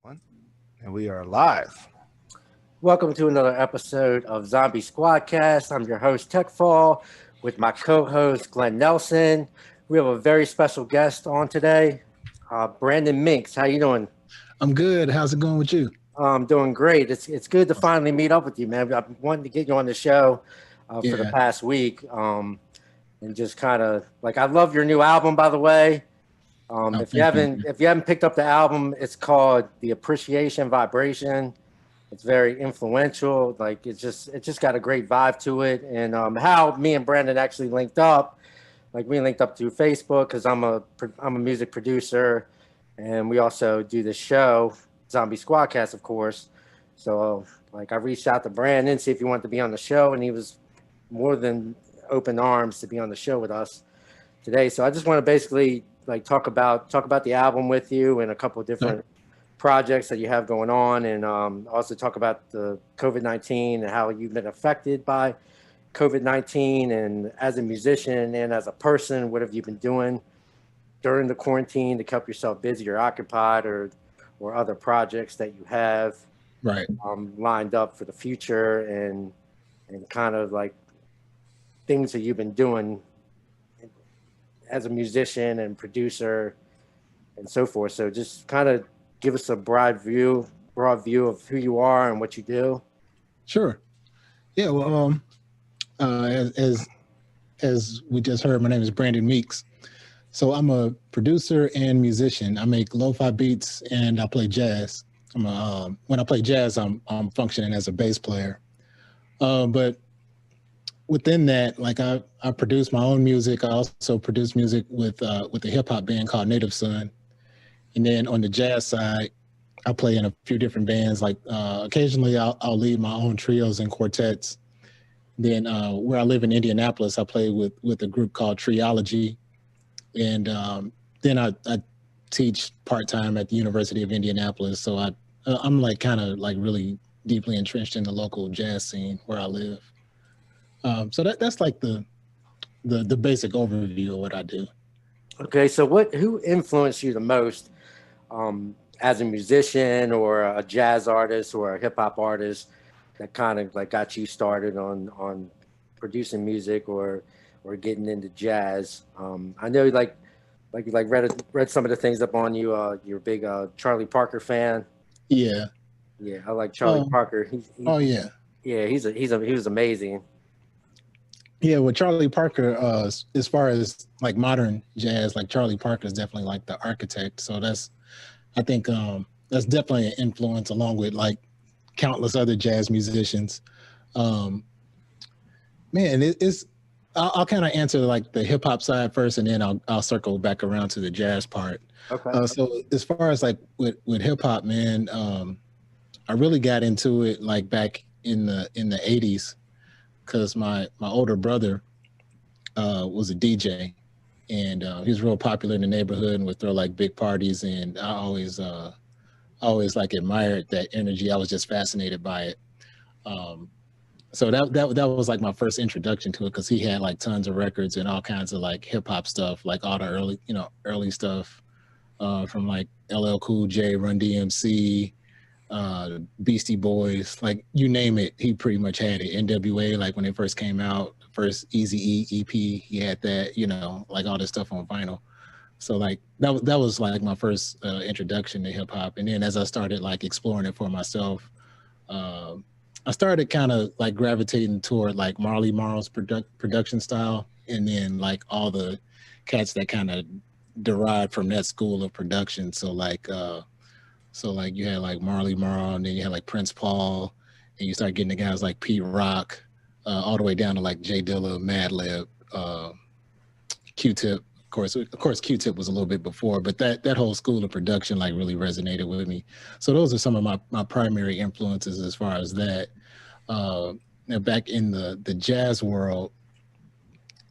One, and we are live. Welcome to another episode of Zombie SquadCAST. I'm your host, TechFall, with my co-host, Glenn Nelson. We have a very special guest on today, Brandon Minks. How you doing? I'm good. How's it going with you? I'm doing great. It's good to finally meet up with you, man. I've been wanting to get you on the show for the Yeah. past week, and just kind of like I love your new album, by the way. Oh, If you thank you. haven't picked up the album, it's called The Appreciation Vibration. It's very influential. Like it's just got a great vibe to it. And how me and Brandon actually linked up, like we linked up through Facebook because I'm a music producer, and we also do the show Zombie Squadcast, of course. So like I reached out to Brandon see if he wanted to be on the show, and he was more than open arms to be on the show with us today. So I just want to basically like talk about the album with you and a couple of different projects that you have going on, and also talk about the COVID-19 and how you've been affected by COVID-19, and as a musician and as a person, what have you been doing during the quarantine to keep yourself busy or occupied, or other projects that you have Right. lined up for the future, and kind of like things that you've been doing as a musician and producer and so forth. So just kind of give us a broad view of who you are and what you do. Sure. Yeah. Well, as we just heard, my name is Brandon Meeks. So I'm a producer and musician. I make lo-fi beats and I play jazz. When I play jazz, I'm functioning as a bass player. But within that, like I produce my own music. I also produce music with a hip hop band called Native Son. And then on the jazz side, I play in a few different bands. Like occasionally I'll lead my own trios and quartets. Then where I live in Indianapolis, I play with a group called Triology. And then I teach part-time at the University of Indianapolis. So I'm like kind of like really deeply entrenched in the local jazz scene where I live. So that's like the basic overview of what I do. Okay, so who influenced you the most as a musician or a jazz artist or a hip hop artist that kind of like got you started on producing music or getting into jazz? I know you read some of the things up on you. You're a big Charlie Parker fan. Yeah. Yeah, I like Charlie Parker. Oh yeah. Yeah, he was amazing. Yeah, well, Charlie Parker, as far as like modern jazz, like Charlie Parker is definitely like the architect. So I think that's definitely an influence along with like countless other jazz musicians. Um, Man, I'll kind of answer like the hip hop side first, and then I'll circle back around to the jazz part. Okay. So as far as like with hip hop, man, I really got into it like back in the '80s because my older brother was a DJ, and he was real popular in the neighborhood and would throw like big parties, and I always like admired that energy. I was just fascinated by it. Um, so that was like my first introduction to it because he had like tons of records and all kinds of like hip hop stuff, like all the early stuff from like LL Cool J, Run DMC, Beastie Boys, like you name it, he pretty much had it. NWA, like when it first came out, first Eazy-E EP, he had that, like all this stuff on vinyl. So like that was like my first introduction to hip hop. And then as I started like exploring it for myself, I started kind of like gravitating toward like Marley Marl's production style, and then like all the cats that kind of derived from that school of production. So like you had like Marley Marl, and then you had like Prince Paul, and you start getting the guys like Pete Rock, all the way down to like Jay Dilla, Madlib, Q-Tip. Of course, Q-Tip was a little bit before, but that whole school of production like really resonated with me. So those are some of my primary influences as far as that. Back in the jazz world,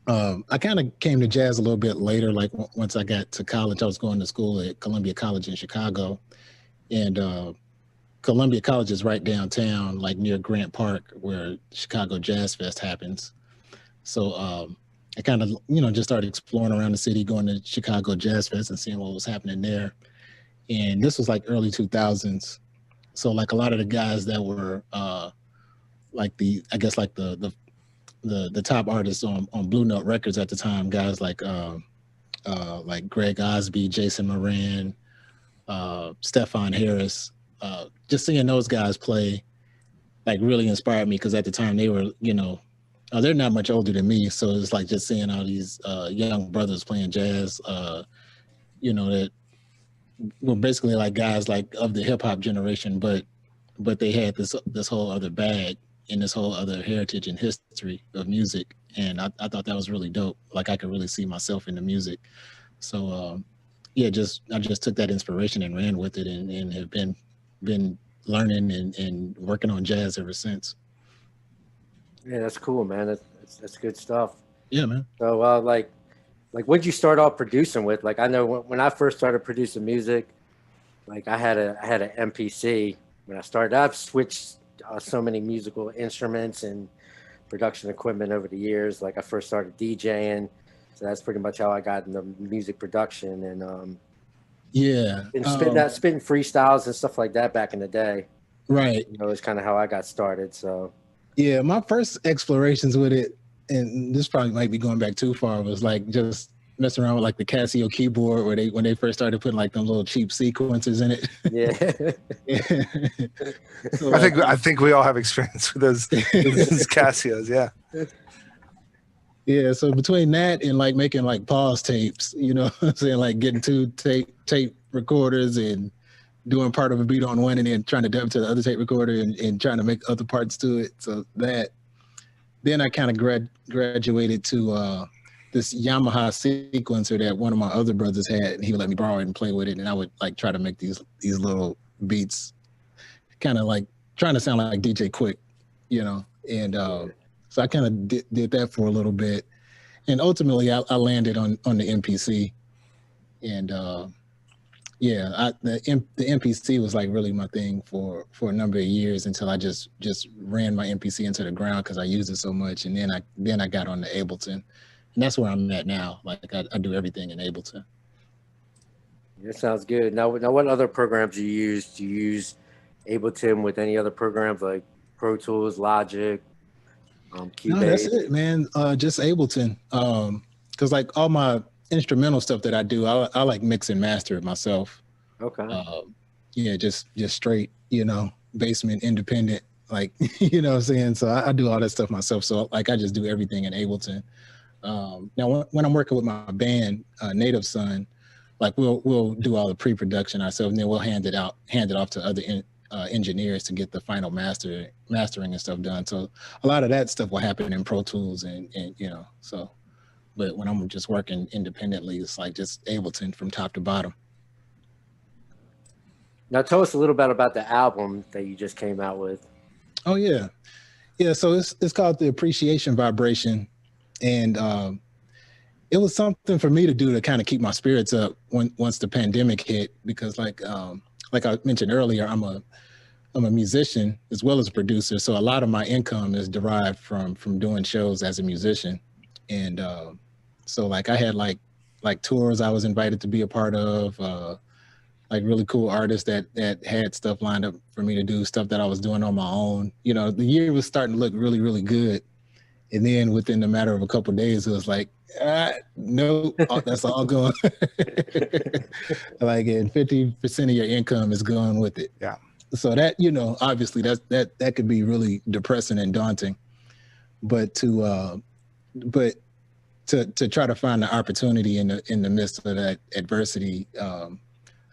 I kind of came to jazz a little bit later. Like once I got to college, I was going to school at Columbia College in Chicago, and Columbia College is right downtown, like near Grant Park, where Chicago Jazz Fest happens. So I kind of, just started exploring around the city, going to Chicago Jazz Fest and seeing what was happening there. and this was like early 2000s. So like a lot of the guys that were like I guess like the top artists on Blue Note Records at the time, guys like Greg Osby, Jason Moran, Stephon Harris. Just seeing those guys play like really inspired me, because at the time they were, they're not much older than me, so it's like just seeing all these young brothers playing jazz, that were basically like guys like of the hip hop generation, but they had this whole other bag and this whole other heritage and history of music, and I thought that was really dope. Like I could really see myself in the music. So I just took that inspiration and ran with it, and have been learning and working on jazz ever since. Yeah, that's cool, man. That's good stuff. Yeah, man. So like what'd you start off producing with? Like I know when I first started producing music, like I had an MPC when I started. I've switched so many musical instruments and production equipment over the years. Like I first started DJing, so that's pretty much how I got into music production, and spitting freestyles and stuff like that back in the day. Right. It's kind of how I got started. So yeah, my first explorations with it, and this probably might be going back too far, was like just messing around with like the Casio keyboard, when they first started putting like them little cheap sequencers in it. Yeah. So, I think we all have experience with those Casios. Yeah. Yeah. So between that and like making like pause tapes, saying like getting two tape recorders and doing part of a beat on one and then trying to dub to the other tape recorder and trying to make other parts to it. So then I kind of graduated to this Yamaha sequencer that one of my other brothers had, and he would let me borrow it and play with it, and I would like try to make these little beats, kind of like trying to sound like DJ Quick, and so I kind of did that for a little bit, and ultimately I landed on the MPC, and the MPC was like really my thing for a number of years, until I just ran my MPC into the ground because I used it so much, and then I got on the Ableton, and that's where I'm at now. Like I do everything in Ableton. That sounds good. Now what other programs do you use? Do you use Ableton with any other programs like Pro Tools, Logic, Cubase? No, that's it, man. Just Ableton. Because like all my instrumental stuff that I do, I like mix and master it myself. Okay. Just straight, basement independent, like, what I'm saying? So I do all that stuff myself. So like I just do everything in Ableton. Now when I'm working with my band, Native Son, like we'll do all the pre-production ourselves, and then we'll hand it off to other engineers to get the final mastering and stuff done. So a lot of that stuff will happen in Pro Tools and so. But when I'm just working independently, it's like just Ableton from top to bottom. Now tell us a little bit about the album that you just came out with. Oh yeah. So it's called The Appreciation Vibration, and it was something for me to do to kind of keep my spirits up once the pandemic hit, because like I mentioned earlier, I'm a musician as well as a producer, so a lot of my income is derived from doing shows as a musician. And so like I had like tours I was invited to be a part of, like really cool artists that had stuff lined up for me to do, stuff that I was doing on my own. The year was starting to look really, really good. And then within the matter of a couple of days, it was like, nope, that's all gone. Like, and 50% of your income is gone with it. Yeah. So that, obviously that could be really depressing and daunting. But to try to find the opportunity in the midst of that adversity,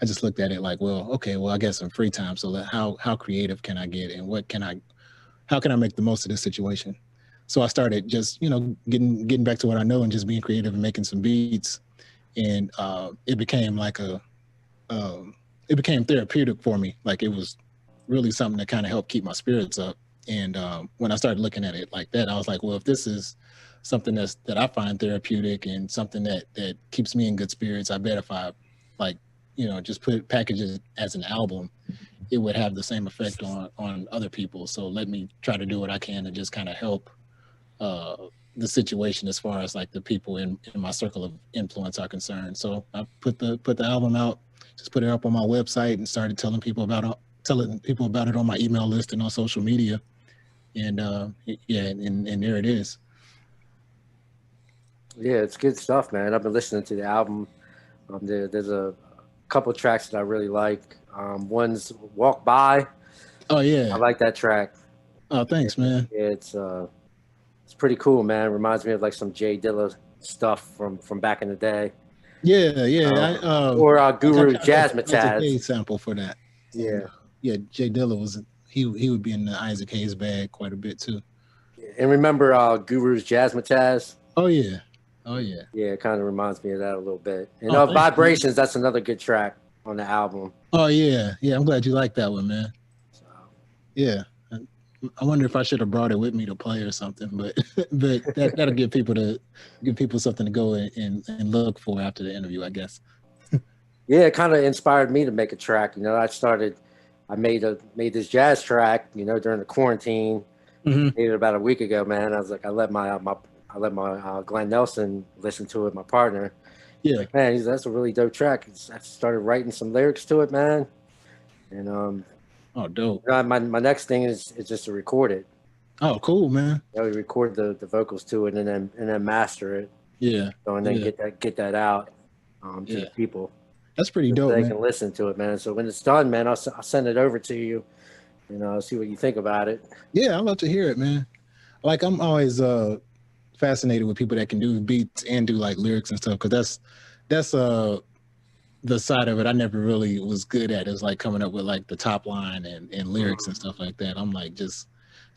I just looked at it like, well, okay, well, I got some free time, so how creative can I get, and how can I make the most of this situation? So I started just, getting back to what I know and just being creative and making some beats, and it became like it became therapeutic for me. Like it was really something that kind of helped keep my spirits up. And when I started looking at it like that, I was like, well, if this is something that I find therapeutic and something that keeps me in good spirits, I bet if I just package it as an album, it would have the same effect on other people. So let me try to do what I can to just kind of help the situation as far as like the people in my circle of influence are concerned. So I put the album out just put it up on my website and started telling people about it on my email list and on social media. And and there it is. Yeah, it's good stuff, man. I've been listening to the album. There's a couple tracks that I really like. One's "Walk By." Oh yeah. I like that track. Oh, thanks, man. Yeah, it's pretty cool, man. Reminds me of like some Jay Dilla stuff from back in the day. Yeah. Or Guru's Jazzmatazz sample for that. Yeah. And, Jay Dilla was he would be in the Isaac Hayes bag quite a bit too. And remember Guru's Jazzmatazz? Oh yeah. Yeah, it kind of reminds me of that a little bit. And Vibrations, that's another good track on the album. Oh yeah. I'm glad you like that one, man. So. Yeah. I wonder if I should have brought it with me to play or something, but that'll give people something to go and look for after the interview, I guess. Yeah, it kind of inspired me to make a track. I made this jazz track, during the quarantine. Mm-hmm. Made it about a week ago, man. I was like, I let my Glenn Nelson listen to it, my partner. Yeah, like, man, that's a really dope track. I started writing some lyrics to it, man. And oh, dope. My next thing is just to record it. Oh, cool, man. We record the vocals to it and then master it. Yeah. So, and then get that out to the people. That's pretty dope, They man. can listen to it, man. So when it's done, man, I'll send it over to you. See what you think about it. Yeah, I'd love to hear it, man. Like, I'm always fascinated with people that can do beats and do like lyrics and stuff, because that's the side of it I never really was good at, is like coming up with like the top line and lyrics and stuff like that. I'm like just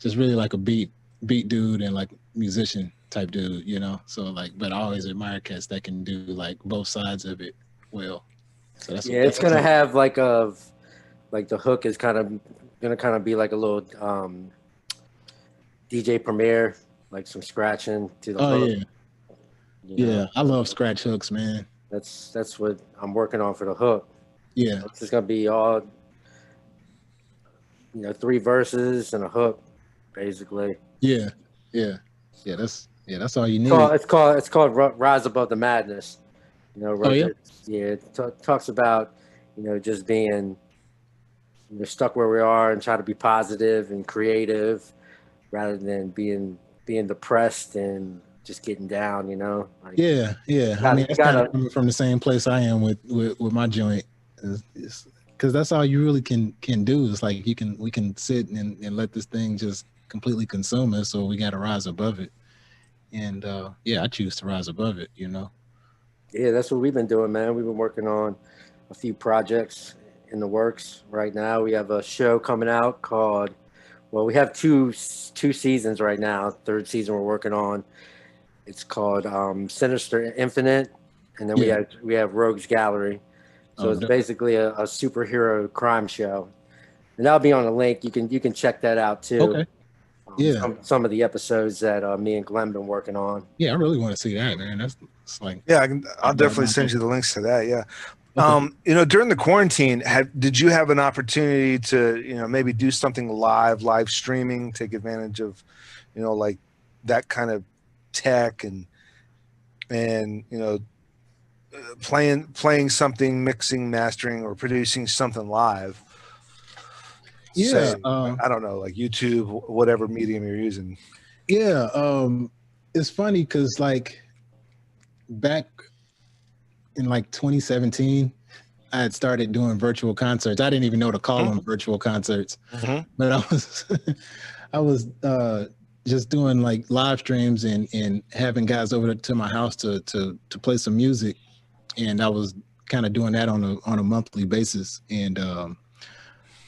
really like a beat dude and like musician type dude, So like, but I always admire cats that can do like both sides of it well. So that's it's gonna have like the hook is gonna be like a little DJ Premier, like some scratching to the hook. Yeah, I love scratch hooks, man. That's what I'm working on for the hook. Yeah, it's just gonna be all 3 verses and a hook, basically. Yeah. That's all you need. It's called Rise Above the Madness. It talks about just being stuck where we are and try to be positive and creative rather than being depressed and just getting down, Like, yeah. I mean, it's kind of coming from the same place I am with my joint, because that's all you really can do. Is like we can sit and let this thing just completely consume us, or we got to rise above it. And I choose to rise above it. Yeah, that's what we've been doing, man. We've been working on a few projects in the works right now. We have a show coming out called, we have two seasons right now. 3rd season we're working on. It's called Sinister Infinite, and then we have Rogues Gallery. So it's basically a superhero crime show, and that'll be on a link. You can check that out too. Okay. Some of the episodes that me and Glenn been working on. Yeah, I really want to see that, man. That's like. Yeah, I'll definitely send you the links to that. Yeah. Okay. During the quarantine, did you have an opportunity to, maybe do something live streaming, take advantage of, like that kind of tech and playing something, mixing, mastering, or producing something live? Yeah. I don't know, like YouTube, whatever medium you're using. Yeah. It's funny because like back in like 2017, I had started doing virtual concerts. I didn't even know to call them virtual concerts, but I was just doing like live streams and having guys over to my house to play some music, and I was kind of doing that on a monthly basis. And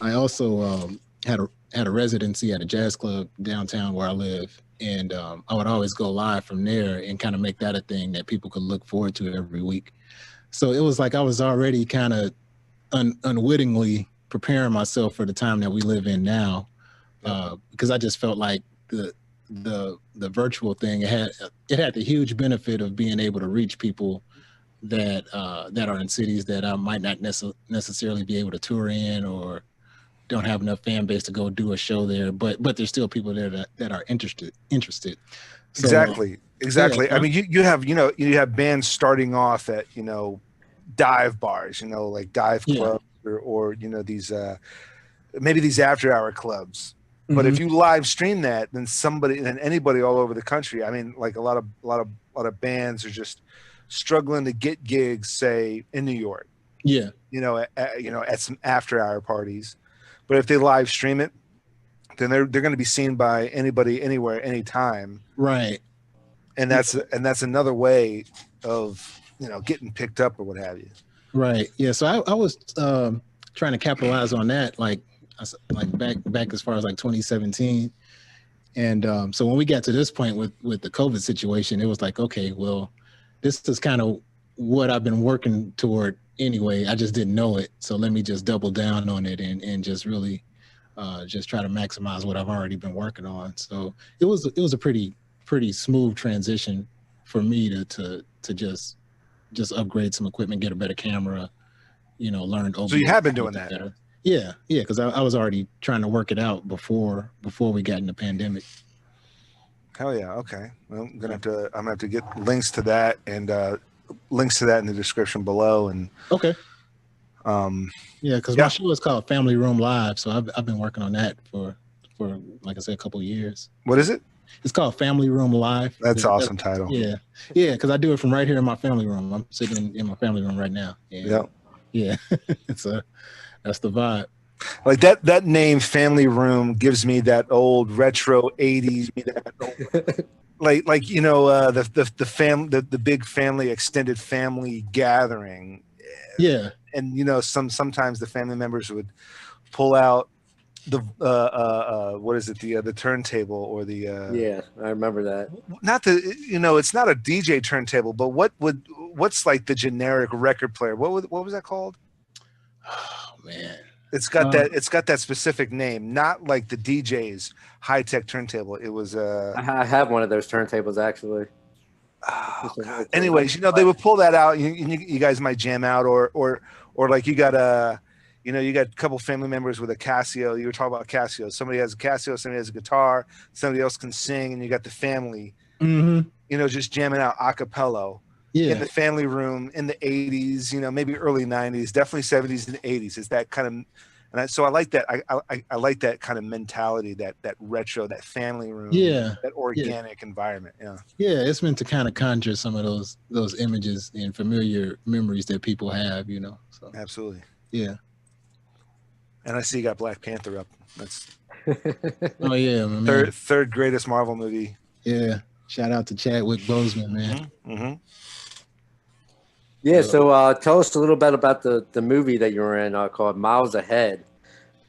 I also had a residency at a jazz club downtown where I live, and I would always go live from there and kind of make that a thing that people could look forward to every week. So it was like I was already kind of unwittingly preparing myself for the time that we live in now, because I just felt like the virtual thing, it had the huge benefit of being able to reach people that are in cities that I might not necessarily be able to tour in, or don't have enough fan base to go do a show there, but there's still people there that are interested. So, exactly. Yeah, I mean, you have bands starting off at dive bars, you know, like dive Yeah. clubs or you know, these maybe these after hour clubs. But if Mhm. you live stream that, then anybody all over the country, I mean, like a lot of bands are just struggling to get gigs, say in New York, Yeah. you know, at some after hour parties. But if they live stream it, then they're going to be seen by anybody, anywhere, anytime. Right. And that's another way of, you know, getting picked up or what have you. Right. Yeah. So I was trying to capitalize on that, like back as far as like 2017. And so when we got to this point with the COVID situation, it was like, okay, well, this is kind of what I've been working toward anyway. I just didn't know it. So let me just double down on it and just really just try to maximize what I've already been working on. So it was a pretty smooth transition for me to just upgrade some equipment, get a better camera, you know, learn OBS. So you have been doing that. Better. Yeah, because I was already trying to work it out before we got in the pandemic. Hell yeah. Okay. Well, I'm gonna have to get links to that and links to that in the description below. And okay. Yeah, because my show is called Family Room Live, so I've been working on that for like I said, a couple of years. What is it? It's called Family Room Live. That's awesome title. Yeah, because I do it from right here in my family room. I'm sitting in my family room right now. Yeah. So that's the vibe. Like that name, Family Room, gives me that old retro '80s. like you know, the big family, extended family gathering. Yeah. And you know, sometimes the family members would pull out the what is it, the turntable or the yeah, I remember that. Not the, you know, it's not a DJ turntable, but what's like the generic record player? What was that called? Oh man, it's got that specific name, not like the DJ's high tech turntable. It was I have one of those turntables actually. Oh, God. Anyways, you know, they would pull that out. You guys might jam out, or like you got a couple family members with a Casio. You were talking about Casio. Somebody has a Casio, somebody has a guitar, somebody else can sing, and you got the family, you know, just jamming out a cappella in the family room in the 80s, you know, maybe early 90s, definitely 70s and 80s. It's that kind of, and so I like that. I like that kind of mentality, that retro, that family room, that organic environment. Yeah, it's meant to kind of conjure some of those images and familiar memories that people have, you know. So absolutely. Yeah. And I see you got Black Panther up. That's oh yeah, man. Third greatest Marvel movie. Yeah. Shout out to Chadwick Boseman, man. Yeah, so tell us a little bit about the movie that you were in called Miles Ahead.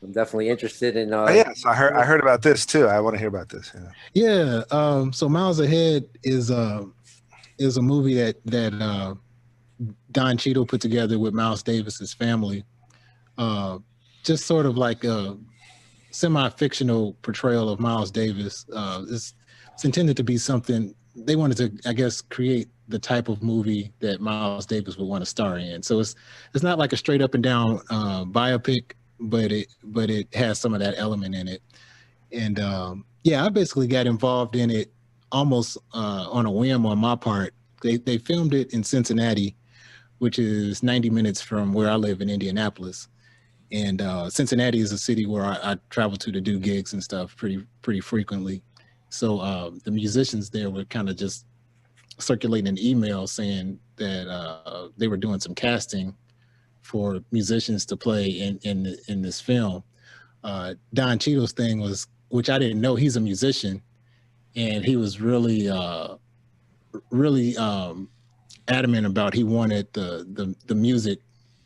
I'm definitely interested in. So I heard about this too. I want to hear about this. Yeah. So Miles Ahead is a movie that Don Cheadle put together with Miles Davis's family. Just sort of like a semi-fictional portrayal of Miles Davis. It's intended to be something they wanted to, I guess, create the type of movie that Miles Davis would want to star in. So it's not like a straight up and down biopic, but it has some of that element in it. And I basically got involved in it almost on a whim on my part. They filmed it in Cincinnati, which is 90 minutes from where I live in Indianapolis. And Cincinnati is a city where I travel to do gigs and stuff pretty frequently. So the musicians there were kind of just circulating an email saying that they were doing some casting for musicians to play in this film. Don Cheadle's thing was, which I didn't know, he's a musician, and he was really adamant about, he wanted the music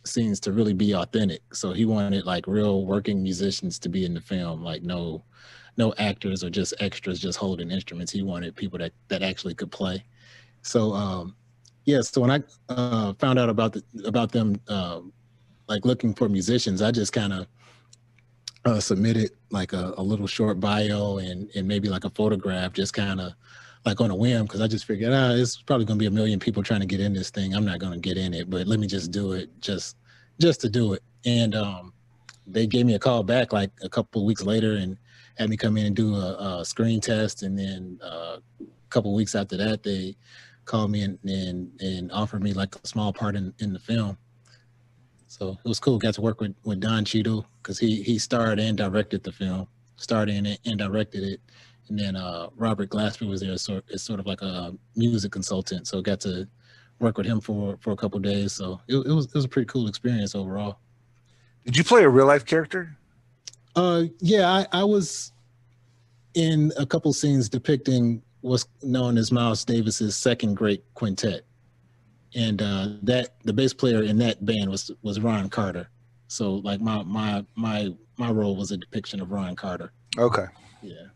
scenes to really be authentic. So he wanted like real working musicians to be in the film, like no actors or just extras just holding instruments. He wanted people that actually could play. So so when I found out about them like looking for musicians, I just kind of submitted like a little short bio and maybe like a photograph, just kind of like on a whim, because I just figured it's probably gonna be a million people trying to get in this thing. I'm not gonna get in it, but let me just do it just to do it. And they gave me a call back like a couple of weeks later and had me come in and do a screen test. And then a couple of weeks after that, they called me and offered me like a small part in the film. So it was cool. Got to work with Don Cheadle because he starred and directed the film, starred in it and directed it. And then Robert Glasper was there as sort of like a music consultant. So got to work with him for a couple of days. So it was a pretty cool experience overall. Did you play a real life character? Yeah, I was in a couple scenes depicting what's known as Miles Davis's second great quintet. And that the bass player in that band was Ron Carter. So like my role was a depiction of Ron Carter. Okay. Yeah.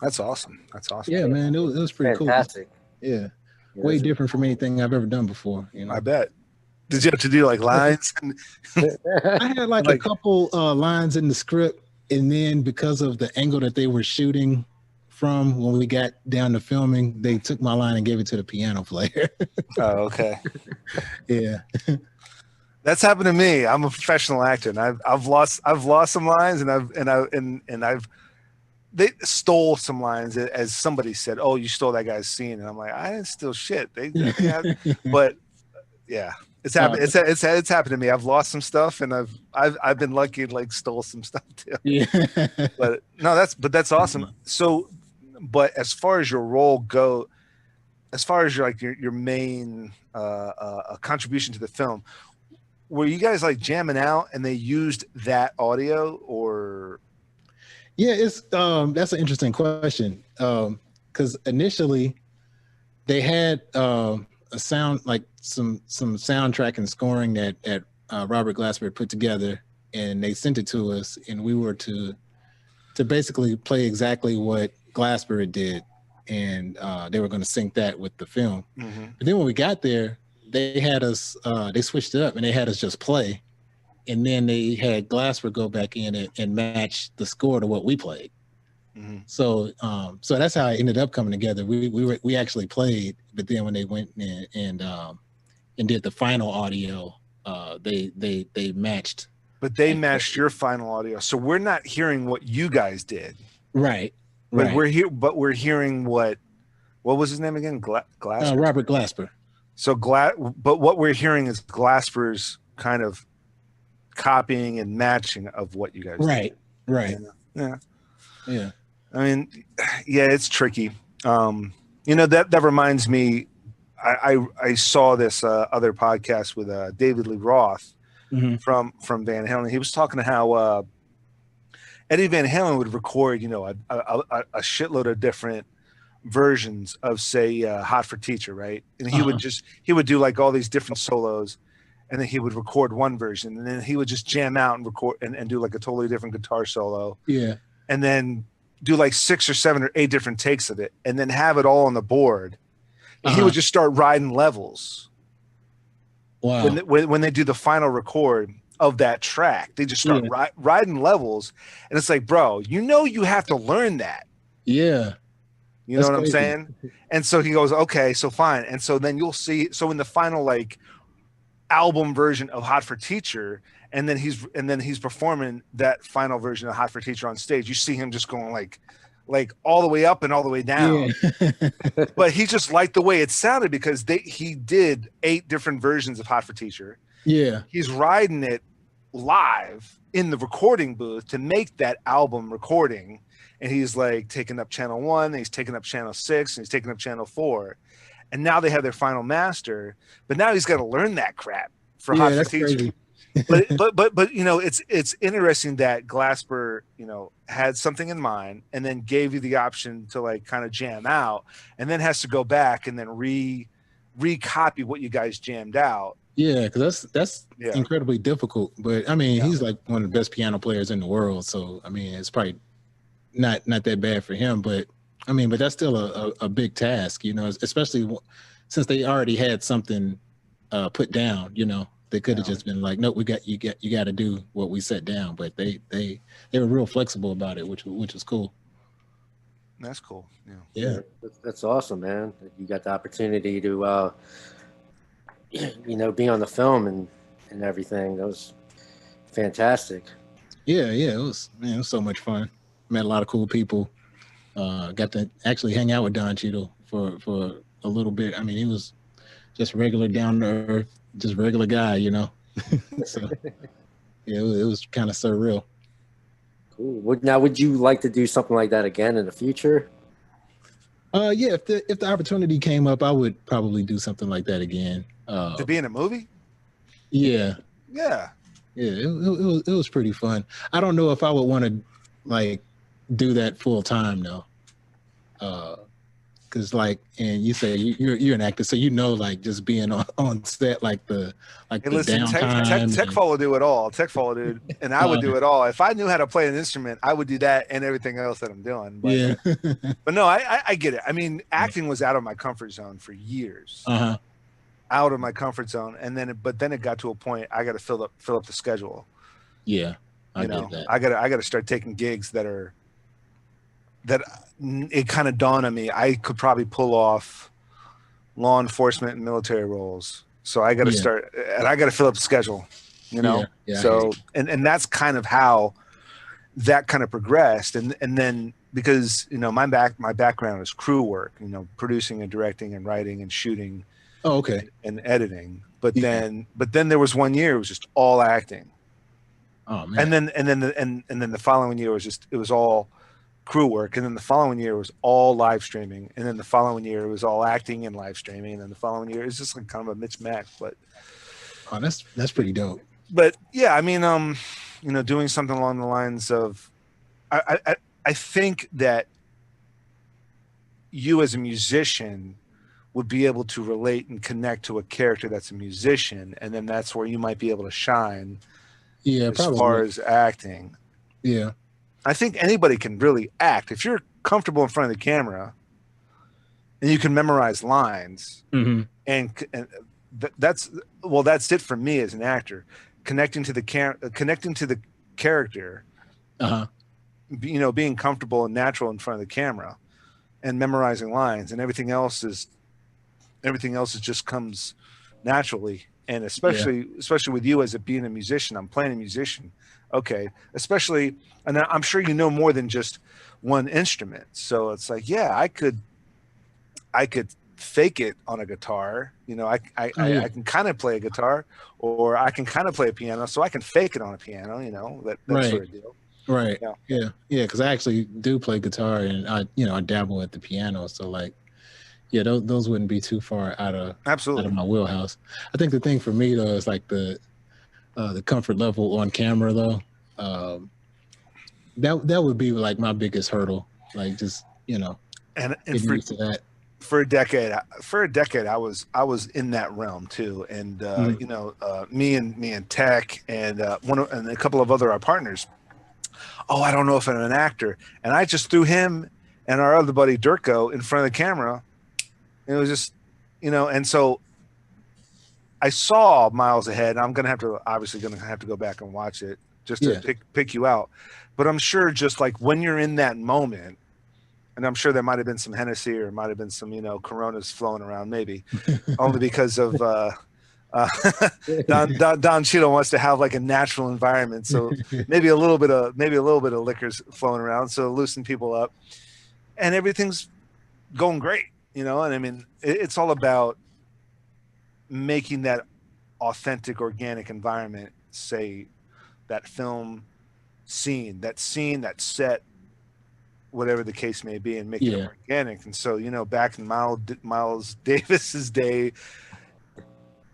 That's awesome. That's awesome. Yeah, man, it was pretty Fantastic. cool. Yeah. Way different from anything I've ever done before. You know, I bet. Did you have to do like lines? I had like a couple lines in the script, and then because of the angle that they were shooting from when we got down to filming, they took my line and gave it to the piano player. Oh, okay. Yeah. That's happened to me. I'm a professional actor, and I've lost some lines, and they stole some lines, as somebody said, "Oh, you stole that guy's scene," and I'm like, I didn't steal shit. But yeah, it's happened. It's happened to me. I've lost some stuff, and I've been lucky to like stole some stuff too. Yeah. But no, that's awesome. So, but as far as your role go, as far as your main contribution to the film, were you guys like jamming out and they used that audio, or? Yeah, it's that's an interesting question. Because initially they had a sound, like some soundtrack and scoring that Robert Glasper put together, and they sent it to us, and we were to basically play exactly what Glasper did, and they were going to sync that with the film. Mm-hmm. But then when we got there, they had us they switched it up and they had us just play. And then they had Glasper go back in and match the score to what we played. Mm-hmm. So that's how it ended up coming together. We actually played, but then when they went in and did the final audio, they matched. But they matched your final audio, so we're not hearing what you guys did. Right. But we're hearing what was his name again? Glasper. Robert Glasper. So but what we're hearing is Glasper's kind of copying and matching of what you guys did. Right. Yeah. I mean, yeah, it's tricky. That reminds me, I saw this other podcast with David Lee Roth from Van Halen. He was talking to how Eddie Van Halen would record, a shitload of different versions of, say, Hot for Teacher, right? And he would do like all these different solos, and then he would record one version, and then he would just jam out and record and do like a totally different guitar solo. Yeah. And then do like 6 or 7 or 8 different takes of it, and then have it all on the board. And he would just start riding levels. Wow. When they do the final record of that track, they just start riding levels. And it's like, bro, you have to learn that. Yeah. You know what I'm saying? And so he goes, okay, so fine. And so then you'll see, so in the final like album version of Hot for Teacher, and then he's performing that final version of Hot for Teacher on stage, you see him just going like all the way up and all the way down. Yeah. But he just liked the way it sounded because he did 8 different versions of Hot for Teacher. Yeah. He's riding it live in the recording booth to make that album recording. And he's like taking up channel 1, and he's taking up channel 6, and he's taking up channel 4. And now they have their final master, but now he's got to learn that crap for Hot for Teacher. but it's interesting that Glasper, had something in mind and then gave you the option to like kind of jam out, and then has to go back and then recopy what you guys jammed out. Yeah, because that's incredibly difficult. But I mean, he's like one of the best piano players in the world, so I mean, it's probably not that bad for him. But I mean, but that's still a big task, especially since they already had something put down. They could have just been like, no, you got to do what we set down. But they were real flexible about it, which was cool. That's cool. Yeah. That's awesome, man. You got the opportunity to be on the film and everything. That was fantastic. Yeah, it was so much fun. Met a lot of cool people. Got to actually hang out with Don Cheadle for a little bit. I mean, he was just regular, down to earth, just regular guy, you know. So yeah, it was kind of surreal. Cool. Now, would you like to do something like that again in the future? Yeah, if the opportunity came up, I would probably do something like that again. To be in a movie? Yeah, Yeah. yeah, it was pretty fun. I don't know if I would want to like do that full time though. Because like, and you say you're an actor, so you know, like just being on set, like the Hey, listen, downtime. TechFall would do it all. TechFall would do, and I would do it all. If I knew how to play an instrument, I would do that and everything else that I'm doing. But, Yeah. but no, I get it. I mean, acting was out of my comfort zone for years. Out of my comfort zone, and then it got to a point I got to fill up the schedule. Yeah, I you get know, that. I gotta start taking gigs that it kind of dawned on me I could probably pull off law enforcement and military roles. So I got to start, and I got to fill up the schedule, you know? Yeah, so, and that's kind of how that kind of progressed. And then because, you know, my background is crew work, you know, producing and directing and writing and shooting. Oh, okay. And editing. But then there was one year, it was just all acting. Oh man. And then the following year it was all crew work, and then the following year was all live streaming, and then the following year it was all acting and live streaming, and then the following year it's just like kind of a mismatch. But that's pretty dope. But yeah, I mean, you know, doing something along the lines of, I think that you as a musician would be able to relate and connect to a character that's a musician, and then that's where you might be able to shine. Yeah, as far as acting. Yeah. I think anybody can really act if you're comfortable in front of the camera and you can memorize lines. And that's it for me as an actor, connecting to the character, you know, being comfortable and natural in front of the camera and memorizing lines, and everything else just comes naturally. And especially with you as being a musician, I'm playing a musician. Okay. Especially, and I'm sure you know more than just one instrument. So it's like, yeah, I could fake it on a guitar. You know, I can kind of play a guitar, or I can kind of play a piano, so I can fake it on a piano, you know, that sort of deal. Right. Yeah. Because I actually do play guitar, and I dabble at the piano. So like, yeah, those wouldn't be too far out of my wheelhouse. I think the thing for me though is like the comfort level on camera though. That would be like my biggest hurdle. Like just, you know, and getting used to that. For a decade I was in that realm too. And you know, me and Tech and and a couple of our partners. Oh, I don't know if I'm an actor. And I just threw him and our other buddy Durko in front of the camera. And it was just, you know, and so I saw miles ahead. And I'm obviously gonna have to go back and watch it just to pick you out. But I'm sure just like when you're in that moment, and I'm sure there might have been some Hennessy or might have been some, you know, Coronas flowing around, maybe only because of Don Cheadle wants to have like a natural environment. So maybe a little bit of liquor's flowing around. So loosen people up, and everything's going great, you know? And I mean, it's all about making that authentic, organic environment, say that film scene, that set, whatever the case may be, and make it organic. And so, you know, back in Miles Davis's day,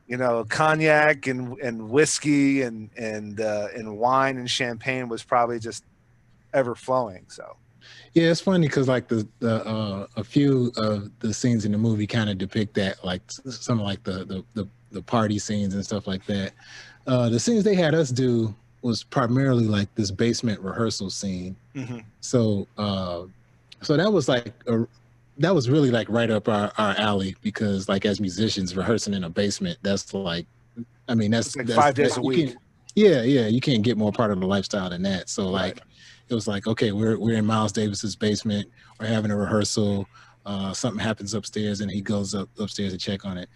you know, cognac and whiskey and wine and champagne was probably just ever flowing. So yeah, it's funny because like a few of the scenes in the movie kind of depict that, like some like the party scenes and stuff like that. The scenes they had us do was primarily like this basement rehearsal scene. So that was like that was really like right up our alley, because like as musicians rehearsing in a basement, that's like, I mean, that's like 5 days a week. You can't get more part of the lifestyle than that. So like, it was like, okay, we're in Miles Davis's basement, we're having a rehearsal, something happens upstairs and he goes upstairs to check on it.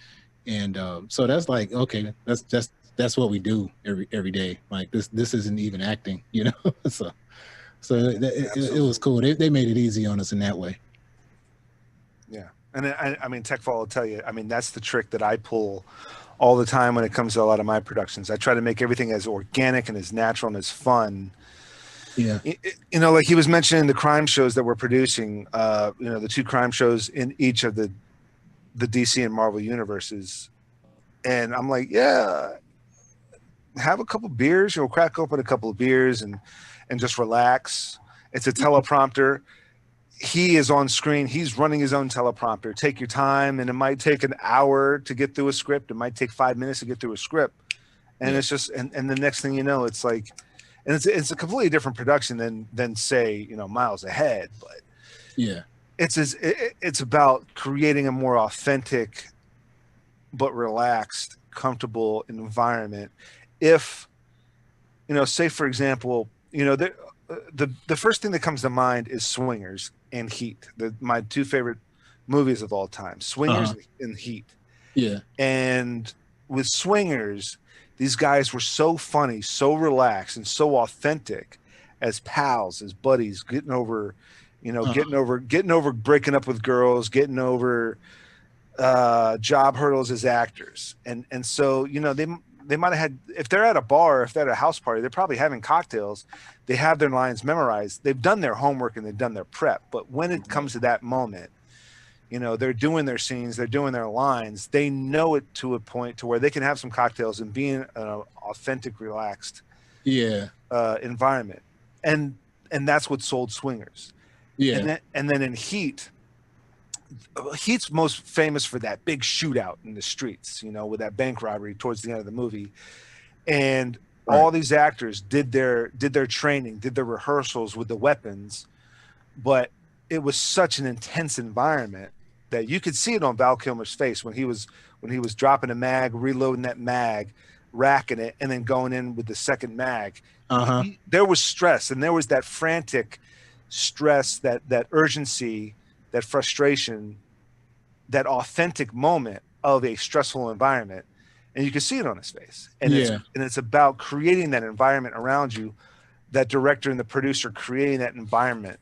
And so that's like, okay, that's what we do every day. Like this isn't even acting, you know? so it was cool. They made it easy on us in that way. Yeah. And I mean, TechFall will tell you, I mean, that's the trick that I pull all the time when it comes to a lot of my productions. I try to make everything as organic and as natural and as fun. Yeah. You know, like he was mentioning the crime shows that we're producing, you know, the 2 crime shows in each of the DC and Marvel universes. And I'm like, yeah, have a couple beers, you know, crack open a couple of beers and just relax. It's a teleprompter. He is on screen. He's running his own teleprompter. Take your time. And it might take an hour to get through a script. It might take 5 minutes to get through a script. And it's just, and the next thing you know, it's like, and it's a completely different production than say, you know, Miles Ahead, but yeah, it's about creating a more authentic, but relaxed, comfortable environment. If, you know, say for example, you know, the first thing that comes to mind is Swingers and Heat, my 2 favorite movies of all time, Swingers and Heat. Yeah. And with Swingers, these guys were so funny, so relaxed, and so authentic as pals, as buddies, getting over, you know, getting over breaking up with girls, getting over job hurdles as actors. And so, you know, they might have had, if they're at a bar, if they're at a house party, they're probably having cocktails. They have their lines memorized. They've done their homework and they've done their prep. But when it comes to that moment, you know, they're doing their scenes, they're doing their lines. They know it to a point to where they can have some cocktails and be in an authentic, relaxed environment. And that's what sold Swingers. Yeah. And then in Heat's most famous for that big shootout in the streets, you know, with that bank robbery towards the end of the movie. And all these actors did their training, did their rehearsals with the weapons, but it was such an intense environment that you could see it on Val Kilmer's face when he was dropping a mag, reloading that mag, racking it, and then going in with the second mag. There was stress, and there was that frantic stress, that urgency, that frustration, that authentic moment of a stressful environment, and you can see it on his face. And it's about creating that environment around you, that director and the producer creating that environment,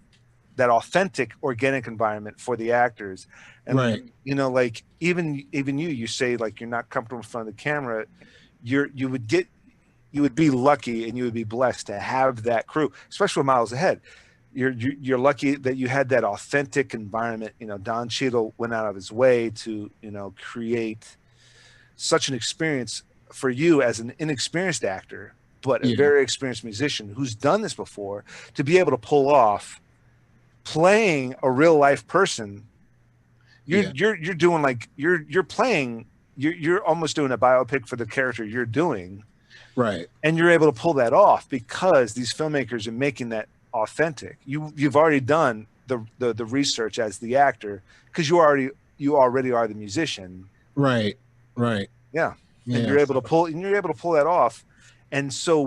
that authentic, organic environment for the actors. And you know, like even you say like you're not comfortable in front of the camera, you would be lucky and you would be blessed to have that crew, especially with Miles Ahead. You're lucky that you had that authentic environment. You know, Don Cheadle went out of his way to, you know, create such an experience for you as an inexperienced actor, but a very experienced musician who's done this before, to be able to pull off playing a real life person. You're doing like you're playing, you're almost doing a biopic for the character you're doing. Right. And you're able to pull that off because these filmmakers are making that authentic. You've already done the research as the actor, because you already are the musician. Right. Yeah. And you're able to pull that off. And so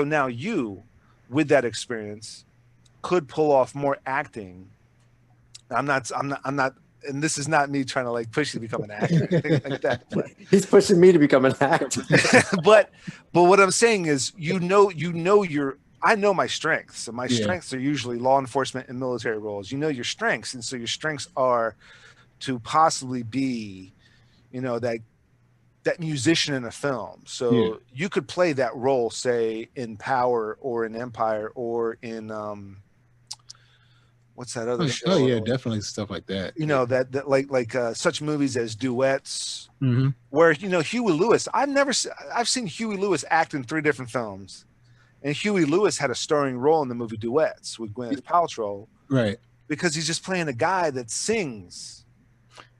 now you, with that experience, could pull off more acting. I'm not, and this is not me trying to like push you to become an actor, anything like that. But, he's pushing me to become an actor. but what I'm saying is, I know my strengths, and my strengths are usually law enforcement and military roles. You know your strengths, and so your strengths are to possibly be, you know, that musician in a film. So you could play that role, say in Power or in Empire or in what's that other show? Oh yeah, definitely stuff like that. You know, that like such movies as Duets, where, you know, Huey Lewis. I've seen Huey Lewis act in 3 different films. And Huey Lewis had a starring role in the movie Duets with Gwyneth Paltrow. Right. Because he's just playing a guy that sings.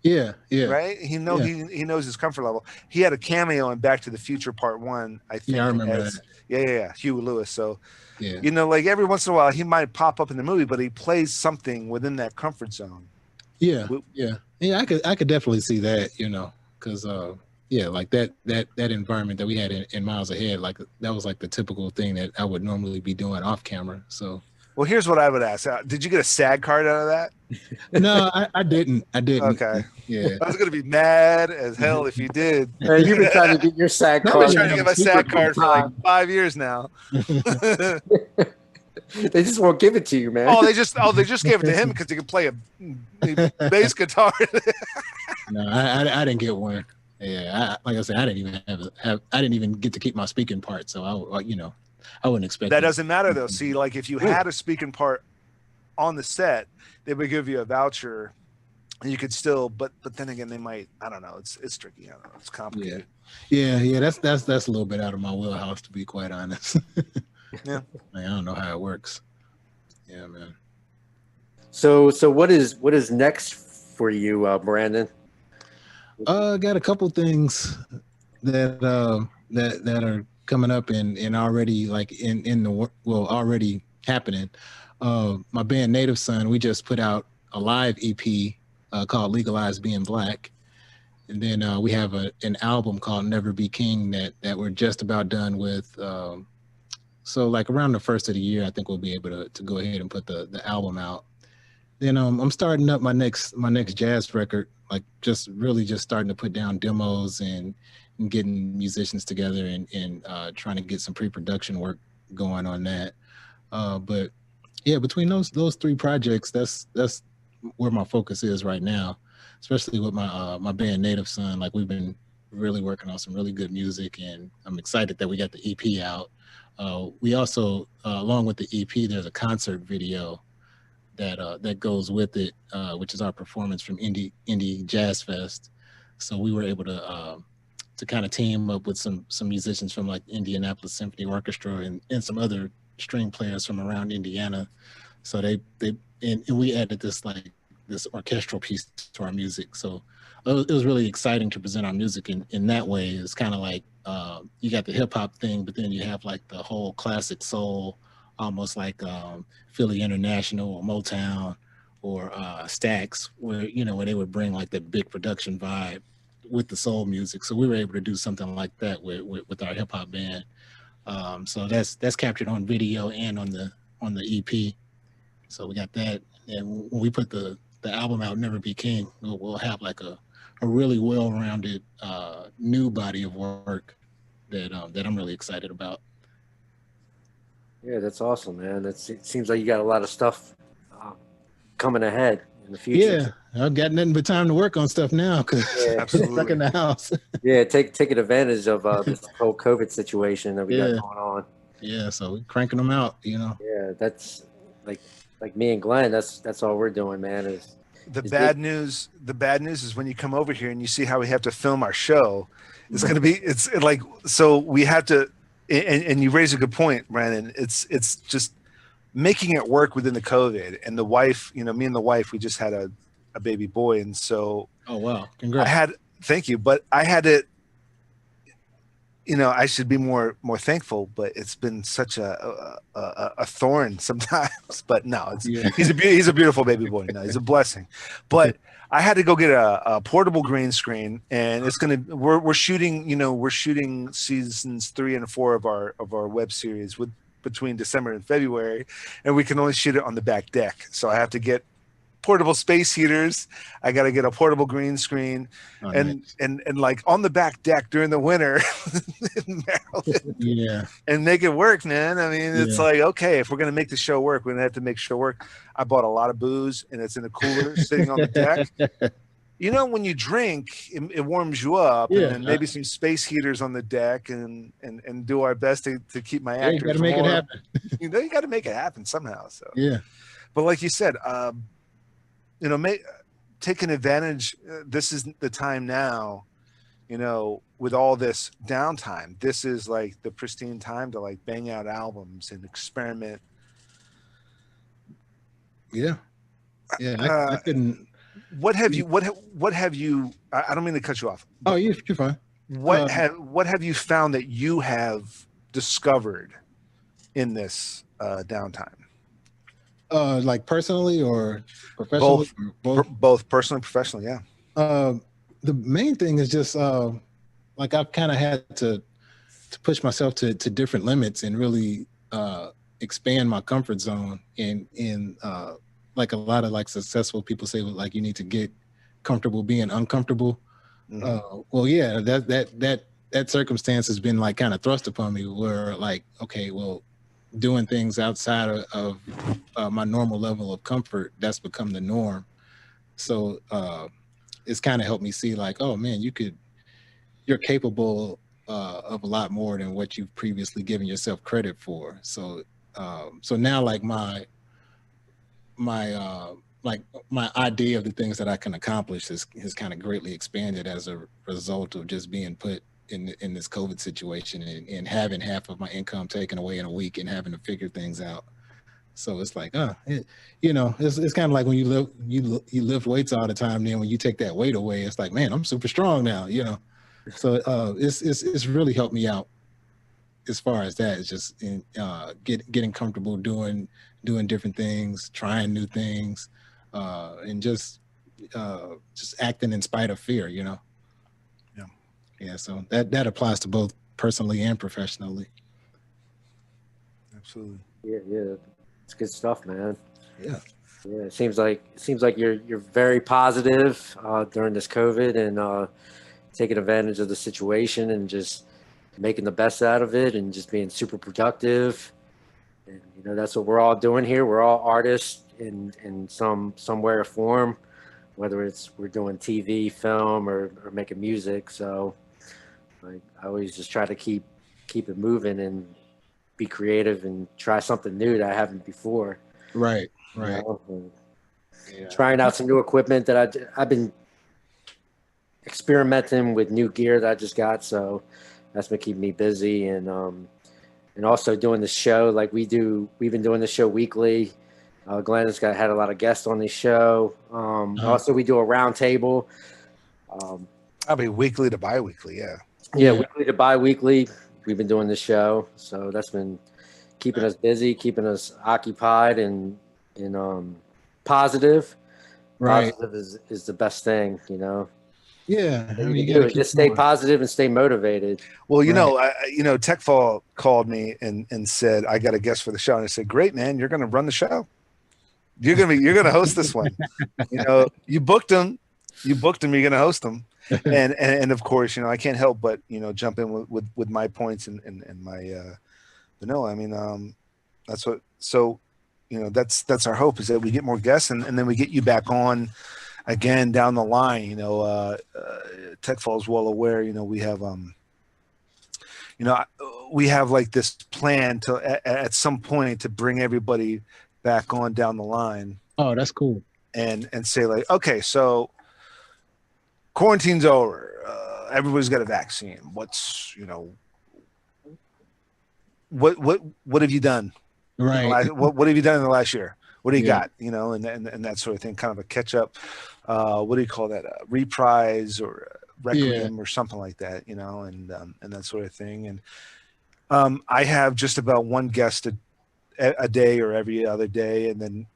Yeah. Right? He knows his comfort level. He had a cameo in Back to the Future Part 1, I think. Yeah, I remember that. Yeah. Huey Lewis. So, you know, like every once in a while he might pop up in the movie, but he plays something within that comfort zone. Yeah. I could definitely see that, you know, because like that environment that we had in Miles Ahead, like that was like the typical thing that I would normally be doing off camera. So, well, here's what I would ask: did you get a SAG card out of that? No, I didn't. Okay. Yeah. I was gonna be mad as hell if you did. Hey, you've been trying to get your SAG card. I've been trying to get my SAG card for like 5 years now. They just won't give it to you, man. Oh, they just gave it to him because he could play a bass guitar. No, I didn't get one. Yeah, like I said, I didn't even get to keep my speaking part. So I wouldn't expect That doesn't matter though. See, like if you had a speaking part on the set, they would give you a voucher. And you could still, but then again, they might. I don't know. It's tricky. I don't know. It's complicated. Yeah. That's a little bit out of my wheelhouse, to be quite honest. Yeah. Like, I don't know how it works. Yeah, man. So what is next for you, Brandon? I got a couple things that are coming up and already like already happening. My band Native Son, we just put out a live EP called Legalize Being Black. And then we have an album called Never Be King that we're just about done with. So like around the first of the year, I think we'll be able to go ahead and put the album out. Then I'm starting up my next jazz record, like just starting to put down demos and getting musicians together and trying to get some pre-production work going on that. But yeah, between those three projects, that's where my focus is right now, especially with my band Native Son. Like we've been really working on some really good music, and I'm excited that we got the EP out. We also, along with the EP, there's a concert video that goes with it, which is our performance from Indie Jazz Fest. So we were able to kind of team up with some musicians from like Indianapolis Symphony Orchestra and some other string players from around Indiana. So and we added this orchestral piece to our music. So it was really exciting to present our music in that way. It's kind of like you got the hip hop thing, but then you have like the whole classic soul, almost like Philly International or Motown or Stax, where they would bring like that big production vibe with the soul music. So we were able to do something like that with our hip hop band. So that's captured on video and on the EP. So we got that, and when we put the album out, Never Be King, we'll have like a really well-rounded new body of work that I'm really excited about. Yeah, that's awesome, man. It seems like you got a lot of stuff coming ahead in the future. Yeah, I've got nothing but time to work on stuff now because I'm stuck in the house. Yeah, taking advantage of this whole COVID situation that we got going on. Yeah, so we're cranking them out, Yeah, that's like me and Glenn. That's all we're doing, man. The bad news is when you come over here and you see how we have to film our show. It's going to be so we have to. And you raise a good point, Brandon. It's just making it work within the COVID. And the wife, me and the wife, we just had a baby boy, and so. Oh wow! Congrats. Thank you, but I had to. I should be more thankful, but it's been such a thorn sometimes. But no, he's a beautiful baby boy. No, he's a blessing. But I had to go get a portable green screen, and we're shooting seasons 3 and 4 of our web series between December and February, and we can only shoot it on the back deck. So I have to get portable space heaters. I got to get a portable green screen, and like on the back deck during the winter in Maryland, and make it work, man. I mean, it's like, okay, if we're gonna make the show work, we're gonna have to make sure work. I bought a lot of booze, and it's in a cooler sitting on the deck. When you drink, it warms you up, and then maybe some space heaters on the deck, and do our best to keep my actors. You got to make it happen. You got to make it happen somehow. So but like you said. Taking advantage. This is the time now, with all this downtime. This is like the pristine time to like bang out albums and experiment. Yeah. I couldn't. What have you? I don't mean to cut you off. Oh, you're fine. What have you found that you have discovered in this downtime? Like personally or professionally? Both personally and professionally, yeah. The main thing is just like I've kind of had to push myself to different limits and really expand my comfort zone. In like a lot of like successful people say, like you need to get comfortable being uncomfortable. Mm-hmm. Well, yeah, that circumstance has been like kind of thrust upon me where like, okay, well, doing things outside of my normal level of comfort, that's become the norm. So it's kind of helped me see like, oh man, you're capable of a lot more than what you've previously given yourself credit for. So so now like my idea of the things that I can accomplish has kind of greatly expanded as a result of just being put in this COVID situation and having half of my income taken away in a week and having to figure things out. So it's like, it's kind of like when you lift weights all the time. Then when you take that weight away, it's like, man, I'm super strong now. So it's really helped me out as far as that. It's just getting comfortable doing different things, trying new things, and just acting in spite of fear. Yeah. So that applies to both personally and professionally. Absolutely. Yeah. It's good stuff, man. Yeah. Yeah. It seems like you're very positive during this COVID and taking advantage of the situation and just making the best out of it and just being super productive. And that's what we're all doing here. We're all artists in some way or form, whether we're doing TV, film, or making music. So I always just try to keep it moving and be creative and try something new that I haven't before. Right. Yeah. Trying out some new equipment that I've been experimenting with new gear that I just got. So that's been keeping me busy and also doing the show like we've been doing the show weekly. Glenn has had a lot of guests on the show. Also we do a round table. I'll be weekly to bi-weekly. Yeah, weekly to bi-weekly. We've been doing the show, so that's been keeping us busy, keeping us occupied, and positive. Right. Positive is the best thing, Yeah, I mean, you gotta just stay positive and stay motivated. Well, TechFall called me and said, I got a guest for the show. And I said, great, man, you're going to run the show. You're going to host this one. You booked him, you're going to host them. And of course, I can't help but, jump in with my points and my, but no, I mean, that's what, so, that's our hope is that we get more guests and then we get you back on again down the line. TechFall is well aware, we have, we have like this plan to at some point to bring everybody back on down the line. Oh, that's cool. And say like, okay, so quarantine's over. Everybody's got a vaccine. What's, what have you done? Right. What have you done in the last year? What do you got? And that sort of thing, kind of a catch up. What do you call that? A reprise or requiem or something like that, and that sort of thing. And I have just about one guest a day or every other day, and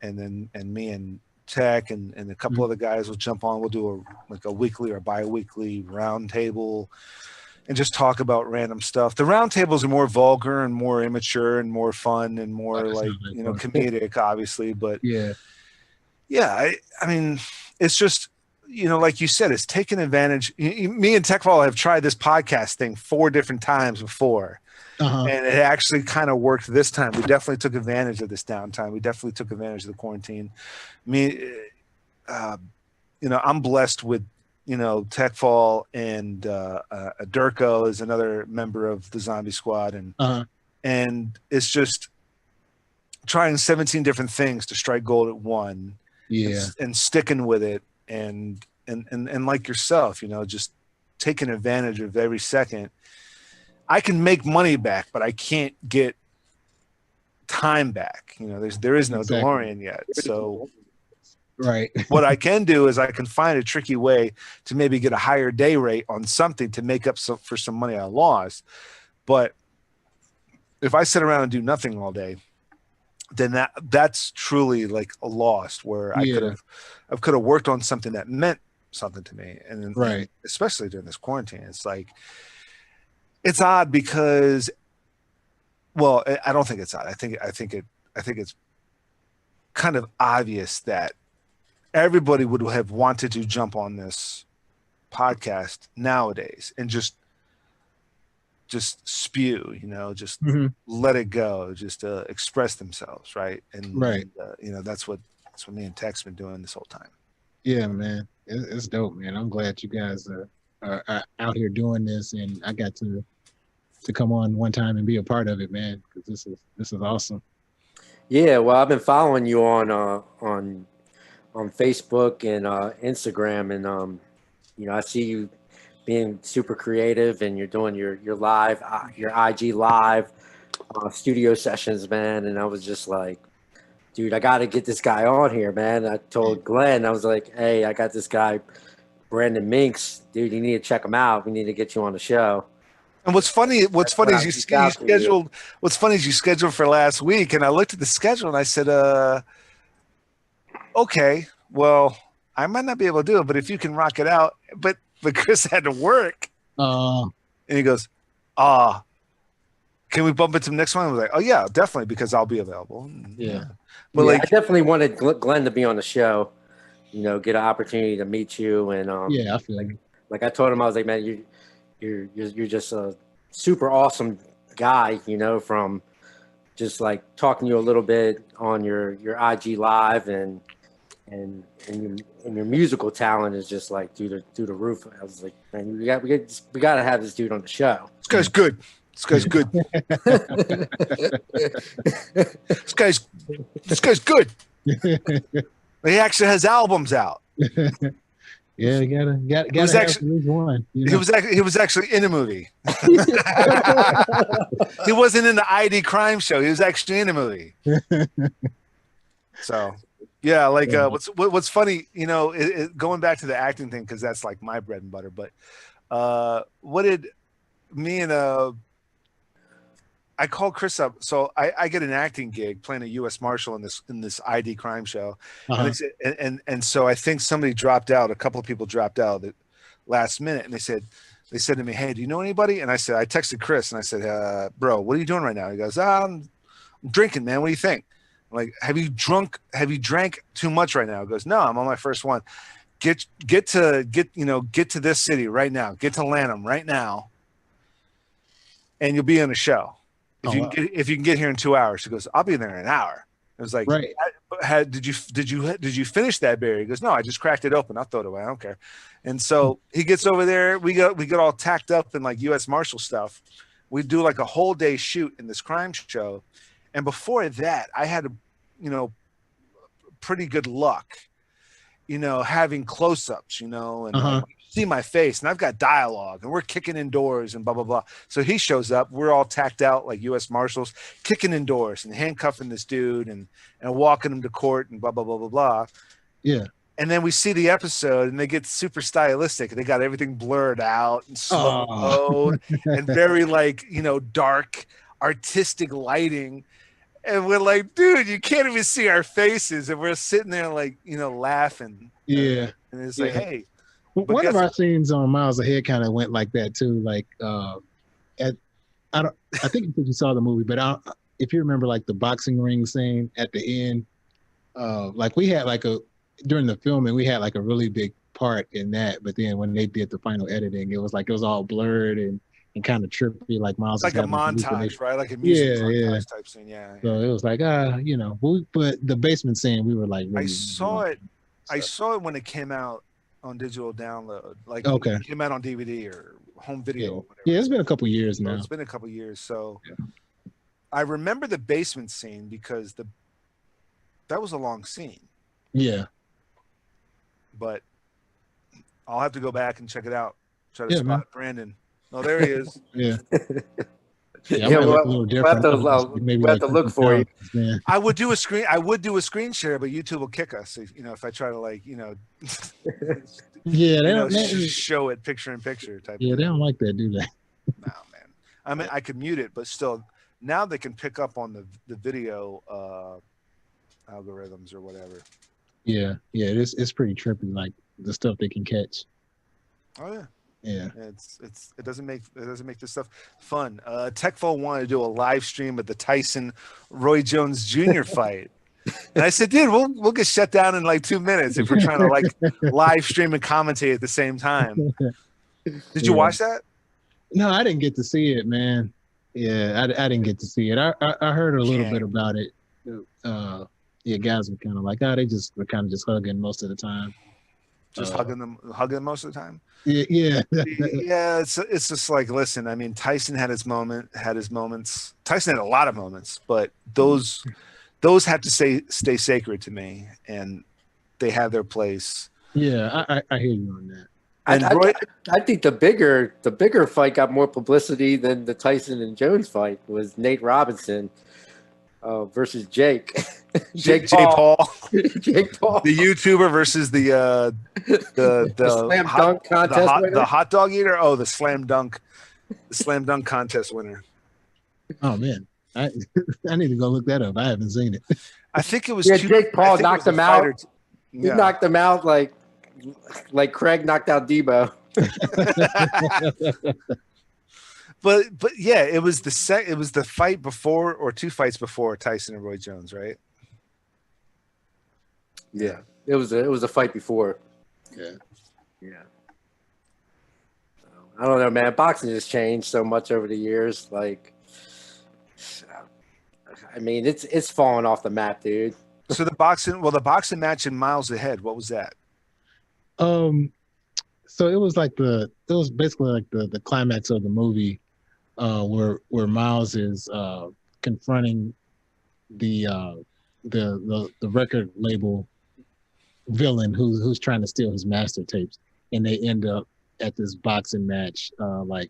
me and Tech and a couple other guys will jump on. We'll do a weekly or bi-weekly round table and just talk about random stuff. The round tables are more vulgar and more immature and more fun and more comedic, obviously. But I mean, it's just, like you said, it's taking advantage. Me and TechFall have tried this podcast thing 4 different times before. And it actually kind of worked this time. We definitely took advantage of this downtime. We definitely took advantage of the quarantine. I'm blessed with, TechFall and Durko is another member of the Zombie Squad. And it's just trying 17 different things to strike gold at one. And sticking with it. And like yourself, just taking advantage of every second. I can make money back, but I can't get time back. There is no DeLorean yet. So what I can do is I can find a tricky way to maybe get a higher day rate on something to make up for some money I lost. But if I sit around and do nothing all day, then that's truly like a loss where I could have worked on something that meant something to me. And especially during this quarantine, it's like, it's odd because, well, I don't think it's odd. I think it's kind of obvious that everybody would have wanted to jump on this podcast nowadays and just just spew, you know, just Mhm. let it go, just express themselves, right? And, Right. you know, that's what me and Tech's been doing this whole time. Yeah, man, it's dope, man. I'm glad you guys are out here doing this, and I got to come on one time and be a part of it, man, because this is awesome. Yeah, well, I've been following you on Facebook and Instagram, and you know, I see you being super creative, and you're doing your live, your IG live studio sessions, man. And I was just like, dude, I got to get this guy on here, man. I told Glenn, I was like, hey, I got this guy, Brandon MEEKS, dude. You need to check him out. We need to get you on the show. And what's funny is you scheduled. What's funny is you scheduled for last week, and I looked at the schedule and I said, okay, well, I might not be able to do it, but if you can rock it out, but Chris had to work, and he goes, can we bump into him next one? I was like, oh yeah, definitely, because I'll be available. Yeah, but yeah, like, I definitely wanted Glenn to be on the show. You know, get an opportunity to meet you, and yeah, I feel like I told him, I was like, man, you're just a super awesome guy, you know, from just like talking to you a little bit on your IG live, and your musical talent is just like through the roof. I was like, man, we got to have this dude on the show. this guy's good. This guy's good. this guy's good. He actually has albums out. Yeah, you gotta have at least one. You know? He was actually in a movie. He wasn't in the ID crime show. He was actually in a movie. So, yeah, like what's funny, you know, going back to the acting thing, because that's like my bread and butter. But what did me and I called Chris up. So I get an acting gig playing a U.S. Marshal in this ID crime show, and so I think somebody dropped out. A couple of people dropped out at last minute, and they said to me, "Hey, do you know anybody?" And I texted Chris, and I said, "Bro, what are you doing right now?" He goes, "I'm drinking, man. What do you think?" I'm like, have you drank too much right now? He goes, "No, I'm on my first one. Get to this city right now. Get to Lanham right now, and you'll be in a show. If you can get here in 2 hours." He goes, "I'll be there in an hour." It was like, right. Did you finish that beer? He goes, "No, I just cracked it open. I'll throw it away. I don't care." And so he gets over there. We get all tacked up in like U.S. Marshal stuff. We do like a whole day shoot in this crime show. And before that, I had, pretty good luck, having close-ups, and like, see my face, and I've got dialogue, and we're kicking indoors and blah, blah, blah. So he shows up. We're all tacked out like U.S. Marshals, kicking indoors and handcuffing this dude and walking him to court and blah, blah, blah, blah, blah. Yeah. And then we see the episode, and they get super stylistic. They got everything blurred out and slow and very dark, artistic lighting. And we're like, dude, you can't even see our faces. And we're sitting there laughing. Yeah. And it's like, hey. One of our scenes on Miles Ahead kind of went like that too. Like, I think you saw the movie, but if you remember like the boxing ring scene at the end, like we had during the filming, we had like a really big part in that. But then when they did the final editing, it was all blurred and kind of trippy, like Miles. It's like a montage, right? Like a music montage type scene, yeah. So it was like, but the basement scene, we were like, really, I saw it when it came out on digital download, like it came out on DVD or home video. Or whatever. Yeah, it's been a couple years now. It's been a couple years, so I remember the basement scene because that was a long scene. Yeah, but I'll have to go back and check it out. Try to spot Brandon. Oh, there he is. Yeah. We'll have to look for you. Man. I would do a screen share, but YouTube will kick us. If I try to yeah, they don't show it picture in picture type. Yeah, they don't like that, do they? No, man. I mean, I could mute it, but still, now they can pick up on the video algorithms or whatever. Yeah, it's pretty trippy, like the stuff they can catch. Oh yeah. Yeah, it doesn't make this stuff fun. TechFall wanted to do a live stream of the Tyson Roy Jones Jr. fight, and I said, "Dude, we'll get shut down in like 2 minutes if we're trying to live stream and commentate at the same time." Did you watch that? No, I didn't get to see it, man. Yeah, I didn't get to see it. I heard a little bit about it. Yeah, guys were kind of like, oh, they just were kind of just hugging most of the time. Just hugging them most of the time. Yeah, yeah. Yeah, it's just like, listen, I mean, Tyson had his moments. Tyson had a lot of moments, but those have to stay sacred to me, and they have their place. Yeah, I hear you on that. And I think the bigger fight got more publicity than the Tyson and Jones fight was Nate Robinson versus Jake. Jake Paul. Jake Paul. The YouTuber versus the slam dunk contest winner. The hot dog eater. Oh, the slam dunk contest winner. Oh man, I need to go look that up. I haven't seen it. I think it was Jake Paul knocked him out. He knocked him out like Craig knocked out Debo. but yeah, it was the fight before, or two fights before Tyson and Roy Jones, right? Yeah, it was a fight before. Yeah. I don't know, man. Boxing has changed so much over the years. Like, I mean, it's falling off the map, dude. So the boxing match in Miles Ahead, what was that? So it was basically like the climax of the movie, where Miles is confronting the record label villain who's trying to steal his master tapes, and they end up at this boxing match. Like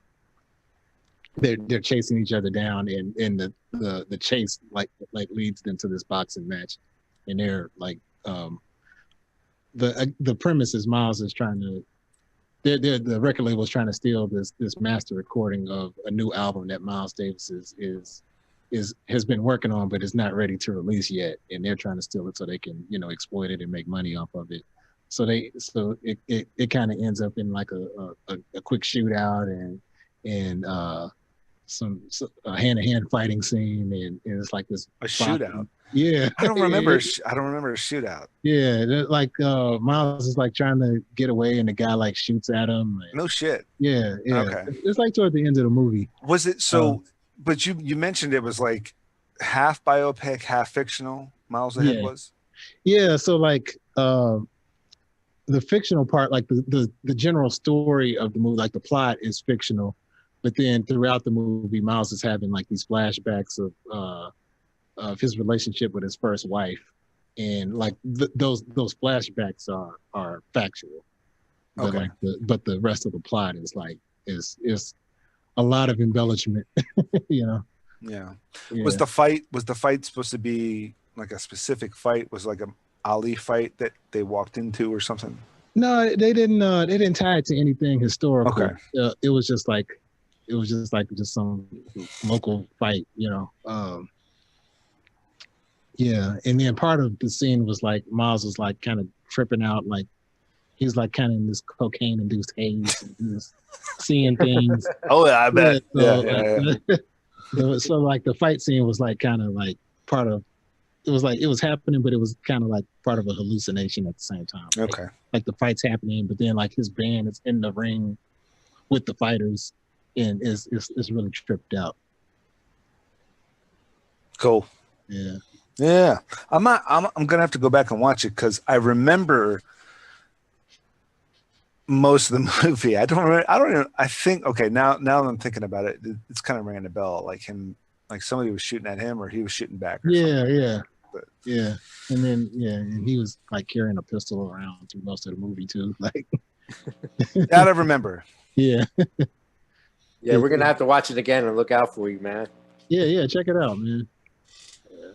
they're chasing each other down, and the chase like leads them to this boxing match, and they're like the premise is Miles is trying to the record label is trying to steal this master recording of a new album that Miles Davis has been working on, but is not ready to release yet, and they're trying to steal it so they can exploit it and make money off of it. So it kind of ends up in like a quick shootout and some hand-to-hand fighting scene, and it's like this shootout. Yeah, I don't remember a shootout. Yeah, like Miles is like trying to get away, and the guy like shoots at him. No shit. Yeah. Okay. It's like toward the end of the movie. Was it so? But you mentioned it was like half biopic, half fictional. Miles Ahead was. Yeah. So like the fictional part, like the general story of the movie, like the plot is fictional, but then throughout the movie, Miles is having like these flashbacks of his relationship with his first wife, and like those flashbacks are factual. But okay. But the rest of the plot is like is a lot of embellishment. Yeah. Was the fight supposed to be like a specific fight? Was like a Ali fight that they walked into or something? No, they didn't tie it to anything historical. Okay. It was just some local fight, yeah. And then part of the scene was like Miles was like kind of tripping out, like he's like kind of in this cocaine induced haze, and he was seeing things. Oh yeah, I bet. So like the fight scene was like kind of like part of it was happening, but it was kind of like part of a hallucination at the same time. Okay. Like the fight's happening, but then like his band is in the ring with the fighters, and is really tripped out. Cool. Yeah. Yeah. I'm gonna have to go back and watch it because I remember most of the movie. I don't remember. I think okay, now that I'm thinking about it, it's kind of ringing a bell. Like him, like somebody was shooting at him or he was shooting back. Or yeah. But, yeah. And then and he was like carrying a pistol around through most of the movie too. Like that I remember. Yeah. Yeah, we're gonna have to watch it again and look out for you, man. Yeah, check it out, man.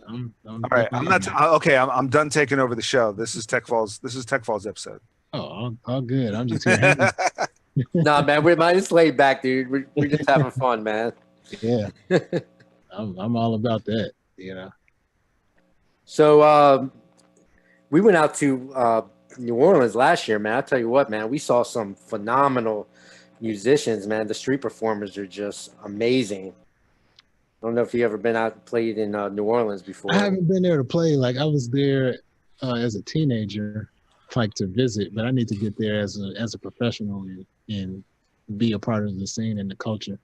I'm all right. I'm done taking over the show. This is TechFall's episode. Oh, all good. I'm just here. Nah, man, we're just laid back, dude. We're just having fun, man. Yeah. I'm all about that, So we went out to New Orleans last year, man. I'll tell you what, man, we saw some phenomenal musicians, man. The street performers are just amazing. I don't know if you ever been out and played in New Orleans before. I haven't been there to play. Like I was there as a teenager, like to visit, but I need to get there as a professional and be a part of the scene and the culture.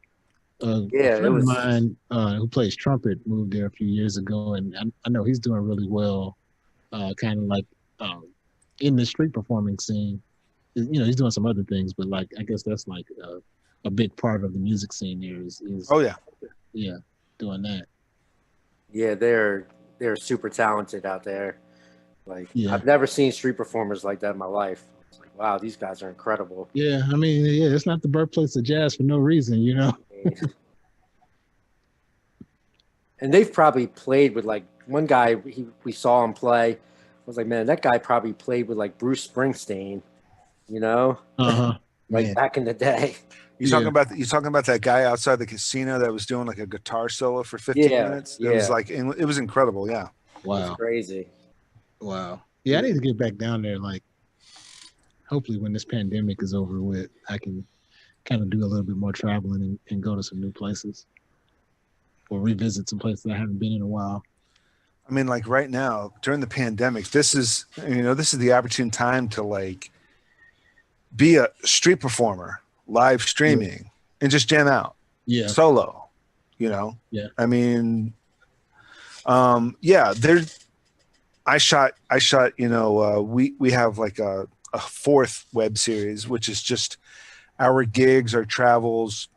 Yeah, A it friend of was. mine who plays trumpet moved there a few years ago, and I know he's doing really well, kind of like in the street performing scene. You know, he's doing some other things, but like I guess that's like a big part of the music scene there is Oh yeah. yeah, doing that. Yeah, they're super talented out there. Like Yeah. I've never seen street performers like that in my life. It's like, wow, these guys are incredible. Yeah, I mean, yeah, it's not the birthplace of jazz for no reason, you know. And they've probably played with like one guy we saw him play. I was like, man, that guy probably played with like Bruce Springsteen, you know, like Man. back in the day. You talking about that guy outside the casino that was doing like a guitar solo for 15 Yeah, minutes? It yeah. was like it was incredible. Yeah. Wow. It's crazy. Wow. Yeah, I need to get back down there. Like, hopefully, when this pandemic is over with, I can kind of do a little bit more traveling and go to some new places or revisit some places I haven't been in a while. I mean, like right now during the pandemic, this is the opportune time to like be a street performer, live streaming, and just jam out. Yeah. Solo. You know. Yeah. I mean, I shot. You know, we have like a fourth web series, which is just our gigs, our travels,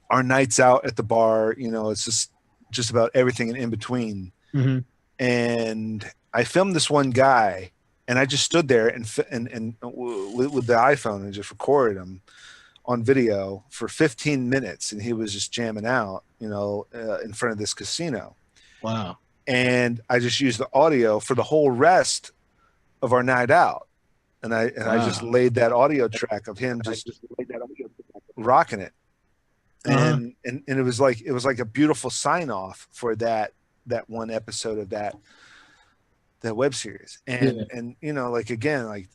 our nights out at the bar. You know, it's just about everything in between. Mm-hmm. And I filmed this one guy, and I just stood there and with the iPhone and just recorded him on video for 15 minutes, and he was just jamming out, you know, in front of this casino. Wow. And I just used the audio for the whole rest of our night out, and I just laid that audio track of him just rocking it, and it was like a beautiful sign off for that one episode of that web series. And you know, like again, like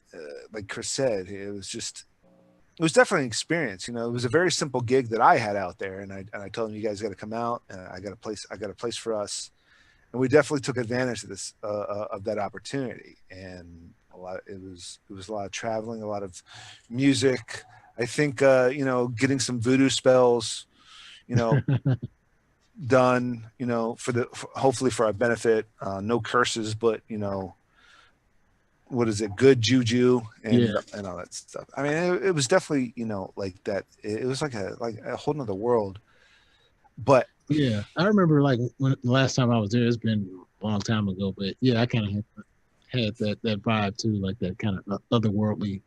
Chris said, it was definitely an experience. You know, it was a very simple gig that I had out there, and I told him, you guys got to come out, and I got a place for us. And we definitely took advantage of this, of that opportunity. And it was a lot of traveling, a lot of music. I think, you know, getting some voodoo spells, you know, done, you know, hopefully for our benefit, no curses, but, you know, what is it? Good juju and all that stuff. I mean, it was definitely, you know, like that. It was like a whole nother world, but yeah, I remember like when the last time I was there, it's been a long time ago, but yeah, I kind of had that vibe too, like that kind of otherworldly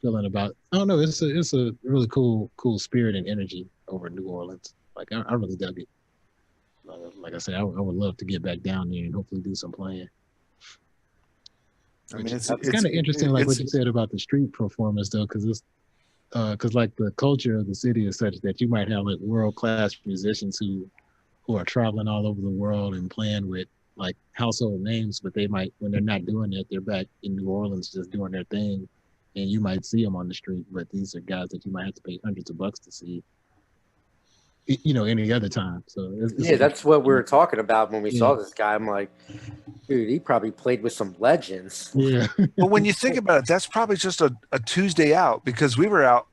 feeling about. I don't know, it's a really cool spirit and energy over in New Orleans. Like I really dug it. Like I said, I would love to get back down there and hopefully do some playing. I mean, it's kind of interesting, like what you said about the street performers, though, because like the culture of the city is such that you might have like world-class musicians who are traveling all over the world and playing with like household names, but they might, when they're not doing that, they're back in New Orleans just doing their thing, and you might see them on the street, but these are guys that you might have to pay hundreds of bucks to see, you know, any other time. So that's what we were talking about when we saw this guy. I'm like, dude, he probably played with some legends. Yeah. But when you think about it, that's probably just a Tuesday out, because we were out.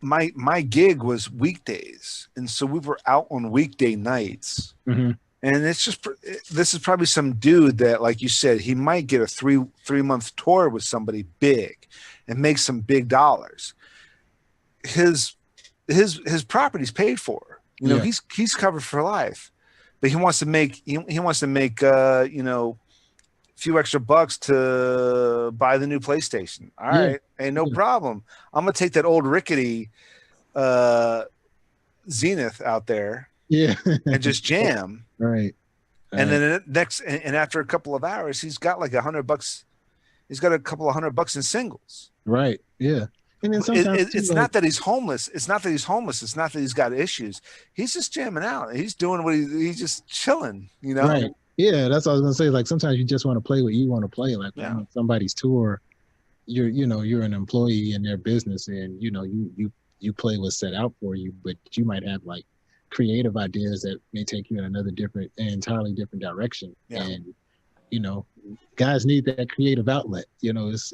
My gig was weekdays, and so we were out on weekday nights. Mm-hmm. And it's just, this is probably some dude that, like you said, he might get a three-month tour with somebody big and make some big dollars. His property's paid for. You know, he's covered for life, but he wants to make you know, a few extra bucks to buy the new PlayStation. All right, hey, no problem. I'm gonna take that old rickety Zenith out there, and just jam. Right. And then and after a couple of hours, he's got like $100. He's got a couple of $100 in singles. Right. Yeah. And then sometimes it's not that he's homeless. It's not that he's homeless. It's not that he's got issues. He's just jamming out. He's doing what he's just chilling, you know? Right. Yeah, that's what I was gonna say. Like sometimes you just want to play what you want to play. Like on somebody's tour, you're an employee in their business, and you know you play what's set out for you, but you might have like creative ideas that may take you in an entirely different direction. Yeah. And you know, guys need that creative outlet. You know, it's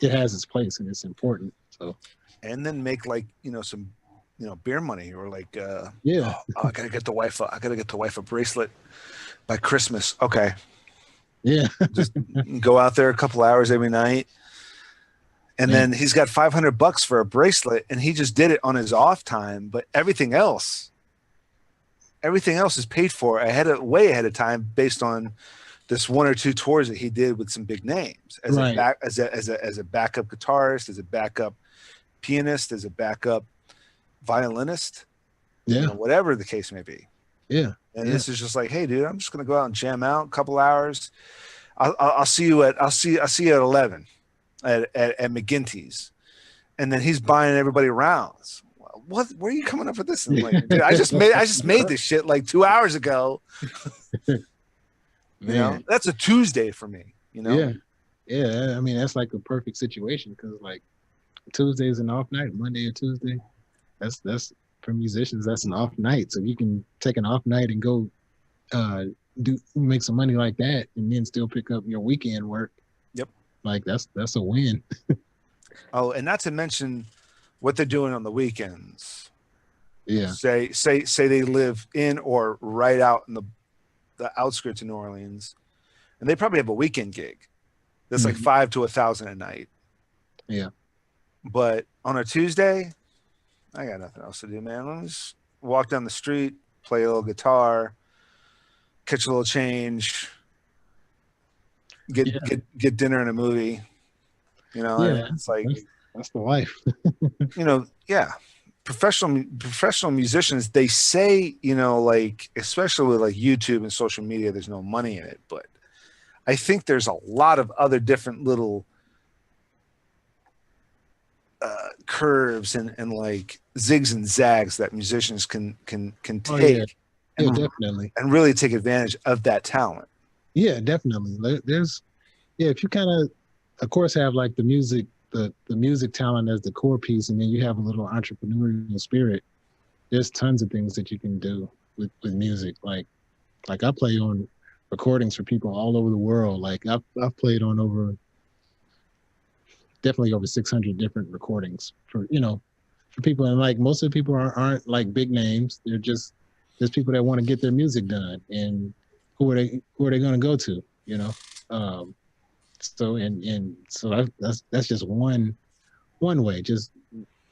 it has its place and it's important. So and then make like some beer money, or like yeah, I gotta get the wife a bracelet by Christmas. Okay, yeah, just go out there a couple hours every night, and man. then he's got $500 for a bracelet, and he just did it on his off time. But everything else is paid for way ahead of time, based on this 1 or 2 tours that he did with some big names as Right. a backup guitarist, as a backup pianist, as a backup violinist, Yeah, whatever the case may be. yeah, And yeah. this is just like, hey, dude, I'm just gonna go out and jam out a couple hours. I'll see you at 11 at McGinty's, and then he's buying everybody rounds. What? Where are you coming up with this? And I'm like, dude, I just made this shit like 2 hours ago. Man. That's a Tuesday for me. Yeah, yeah. I mean, that's like a perfect situation, because like Tuesday is an off night, Monday or Tuesday. That's for musicians. That's an off night. So you can take an off night and go make some money like that, and then still pick up your weekend work. Yep. Like that's a win. Oh, and not to mention what they're doing on the weekends. Yeah. Say they live in or right out in the outskirts of New Orleans, and they probably have a weekend gig that's like 5 to 1,000 a night. Yeah. But on a Tuesday, I got nothing else to do, man. Let me just walk down the street, play a little guitar, catch a little change, get dinner and a movie. Yeah. It's like that's the life. yeah. Professional musicians, they say, like, especially with like YouTube and social media, there's no money in it, but I think there's a lot of other different little curves and like zigs and zags that musicians can take. Oh, yeah. Yeah, definitely. And really take advantage of that talent. Yeah, definitely. There's if you kind of course have like the music talent as the core piece, and then you have a little entrepreneurial spirit, there's tons of things that you can do with music. Like I play on recordings for people all over the world. Like I've played on definitely over 600 different recordings for people, and like most of the people aren't like big names. They're just there's people that want to get their music done, and who are they going to go to? So that's just one way, just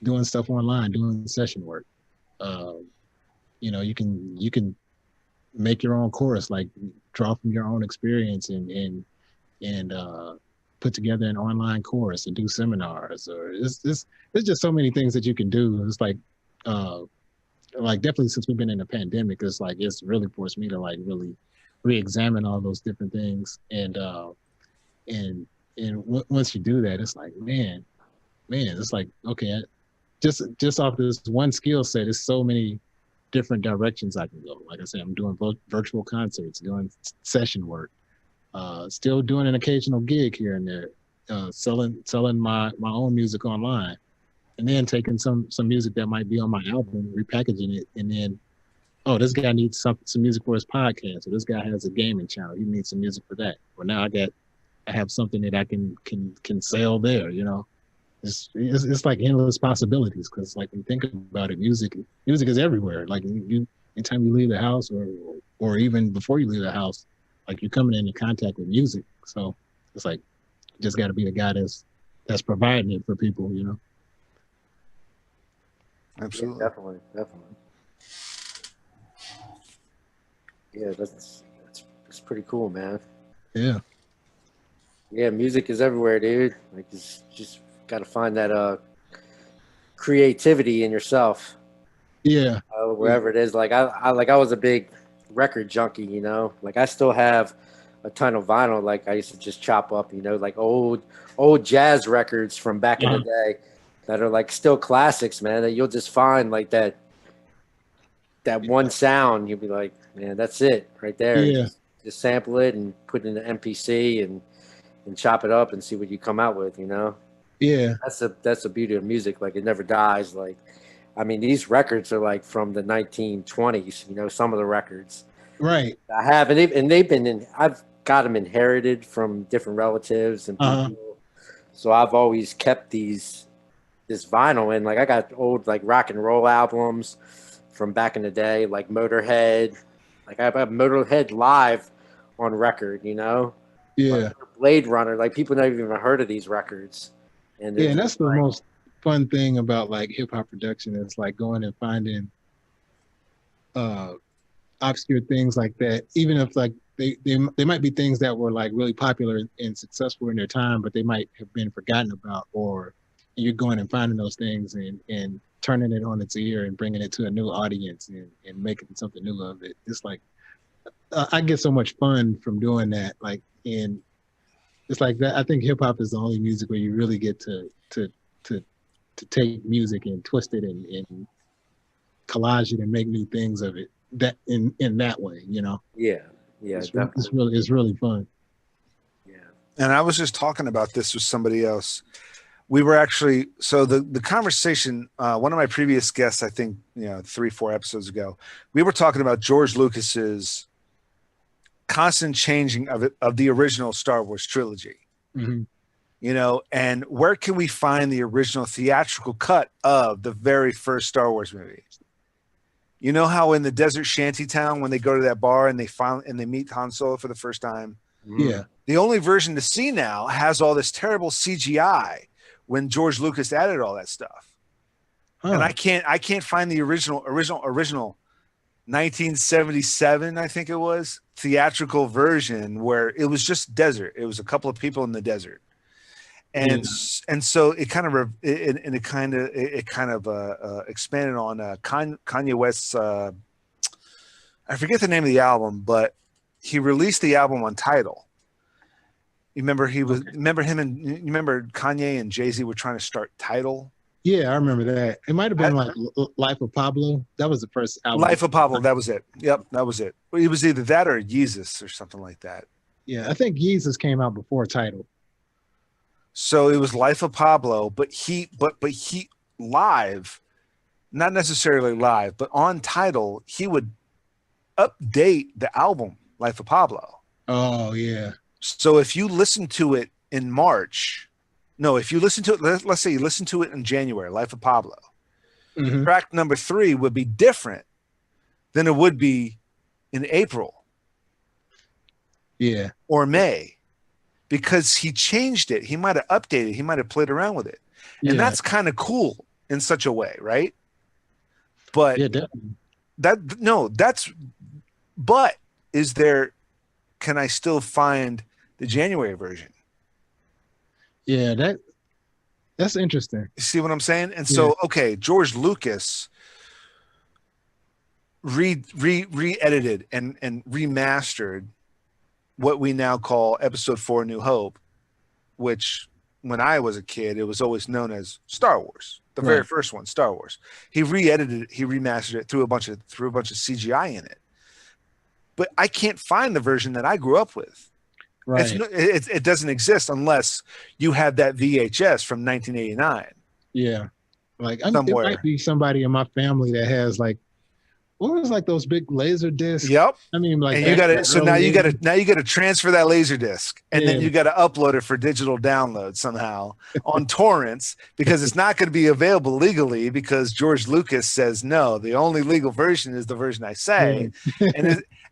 doing stuff online, doing session work. You can make your own chorus, like draw from your own experience and put together an online chorus and do seminars, or it's just so many things that you can do. It's like definitely since we've been in a pandemic, it's really forced me to like really re-examine all those different things. And once you do that, it's like, man, it's like, okay, just off this one skill set, there's so many different directions I can go. Like I said, I'm doing virtual concerts, doing session work, still doing an occasional gig here and there, selling my own music online, and then taking some music that might be on my album, repackaging it, and then, oh, this guy needs some music for his podcast, or this guy has a gaming channel, he needs some music for that. Well, now I have something that I can sell there. It's like endless possibilities, because like when you think about it, music is everywhere. Like anytime you leave the house, or even before you leave the house, like you're coming into contact with music. So it's like you just got to be the guy that's providing it for people. Absolutely. Yeah, definitely. Yeah, that's pretty cool, man. Yeah. Yeah, music is everywhere, dude. Like, you just got to find that creativity in yourself. Yeah. Wherever it is. Like I was a big record junkie, Like I still have a ton of vinyl. Like I used to just chop up, like old jazz records from back in the day that are like still classics, man. That you'll just find like that one sound. You'll be like, man, that's it right there. Yeah. Just sample it and put it in the MPC and chop it up and see what you come out with, Yeah. That's the beauty of music. Like it never dies. Like, I mean, these records are like from the 1920s, some of the records. Right. I have, and they've been I've got them inherited from different relatives and people. So I've always kept this vinyl, and like I got old like rock and roll albums from back in the day, like Motorhead. Like I have Motorhead live on record, you know. Yeah. Like Blade Runner. Like people never even heard of these records. And Yeah, and that's the most fun thing about like hip hop production is like going and finding obscure things like that. Even if like they might be things that were like really popular and successful in their time, but they might have been forgotten about, or you're going and finding those things and turning it on its ear and bringing it to a new audience and making something new of it. It's like I get so much fun from doing that. Like, and it's like that. I think hip hop is the only music where you really get to take music and twist it and collage it and make new things of it. That in that way, you know. Yeah, it's really fun. Yeah. And I was just talking about this with somebody else. We were actually, so the conversation, one of my previous guests, I think, 3-4 episodes ago, we were talking about George Lucas's constant changing of the original Star Wars trilogy. Mm-hmm. And where can we find the original theatrical cut of the very first Star Wars movie? You know how in the desert shanty town, when they go to that bar and they meet Han Solo for the first time? Yeah. The only version to see now has all this terrible CGI when George Lucas added all that stuff. Huh. And I can't find the original 1977, I think it was, theatrical version where it was just desert. It was a couple of people in the desert. And so it kind of expanded on Kanye West's I forget the name of the album, but he released the album Untitled. You remember remember Kanye and Jay-Z were trying to start Tidal? Yeah, I remember that. It might have been like Life of Pablo. That was the first album. Life of Pablo, that was it. Yep, that was it. It was either that or Yeezus or something like that. Yeah, I think Yeezus came out before Tidal. So it was Life of Pablo, but he live, not necessarily live, but on Tidal, he would update the album Life of Pablo. Oh yeah. So if you listen to it in March, if you listen to it, let's say you listen to it in January, Life of Pablo, track number 3 would be different than it would be in April. Yeah. Or May. Because he changed it. He might have updated. He might have played around with it. And that's kind of cool in such a way, right? But yeah, definitely. But can I still find the January version? Yeah, that's interesting. You see what I'm saying? And so, okay, George Lucas re-edited and remastered what we now call Episode 4: New Hope, which when I was a kid, it was always known as Star Wars, the very first one, Star Wars. He re-edited it, he remastered it, threw a bunch of CGI in it. But I can't find the version that I grew up with. Right. It doesn't exist unless you have that VHS from 1989. Yeah. Like it might be somebody in my family that has like, what was like those big laser discs? Yep. I mean, like, and now you got to transfer that laser disc, and then you got to upload it for digital download somehow on torrents, because it's not going to be available legally, because George Lucas says no. The only legal version is the version I say,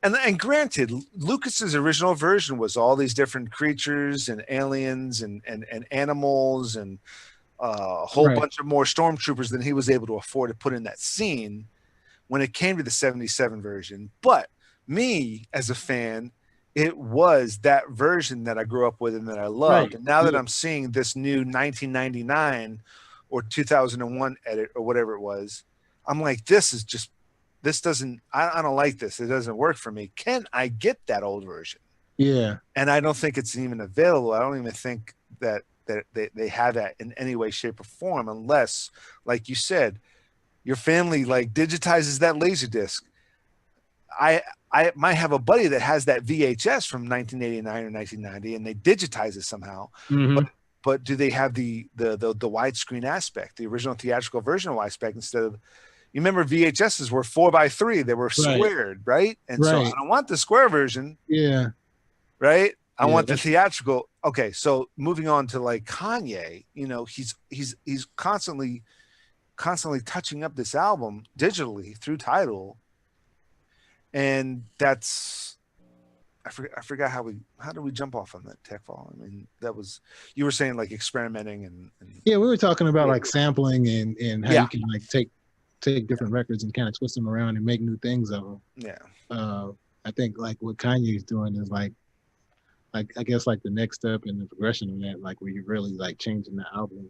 and granted, Lucas's original version was all these different creatures and aliens and animals and a whole bunch of more stormtroopers than he was able to afford to put in that scene when it came to the 77 version. But me as a fan, it was that version that I grew up with and that I loved. And now that I'm seeing this new 1999 or 2001 edit or whatever it was, I'm like, I don't like this. It doesn't work for me. Can I get that old version? Yeah. And I don't think it's even available. I don't even think that they have that in any way, shape, or form, unless, like you said, your family like digitizes that laser disc. I might have a buddy that has that VHS from 1989 or 1990, and they digitize it somehow. But do they have the widescreen aspect, the original theatrical version of widescreen, instead of, you remember VHSs were 4:3, they were squared, right? And so I don't want the square version. Yeah. Right? I want the theatrical. okay, so moving on to like Kanye, you know, he's constantly touching up this album digitally through Tidal, and that's I forgot how did we jump off on that TechFall? I mean, that was, you were saying like experimenting and Yeah, we were talking about like sampling and how Yeah. you can like take different records and kind of twist them around and make new things of them. yeah. I think like what Kanye's doing is like I guess like the next step in the progression of that, like where you're really like changing the album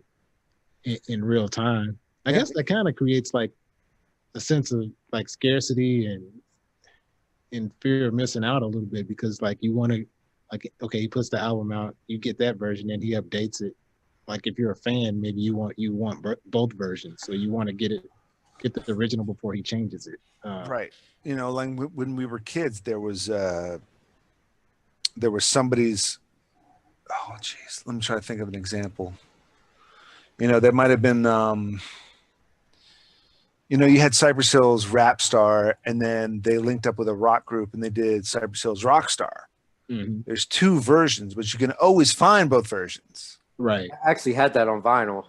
in real time. I Yeah. guess that kind of creates like a sense of like scarcity and fear of missing out a little bit, because like you want to, like, okay, he puts the album out, you get that version and he updates it. Like if you're a fan, maybe you want both versions, so you want to get the original before he changes it. Right. You know, like when we were kids, there was somebody's, oh geez, let me try to think of an example. You know, there might have been you know, you had Cypress Hill's Rap Star, and then they linked up with a rock group and they did Cypress Hill's Rock Star. Mm-hmm. There's two versions, but you can always find both versions. Right. I actually had that on vinyl.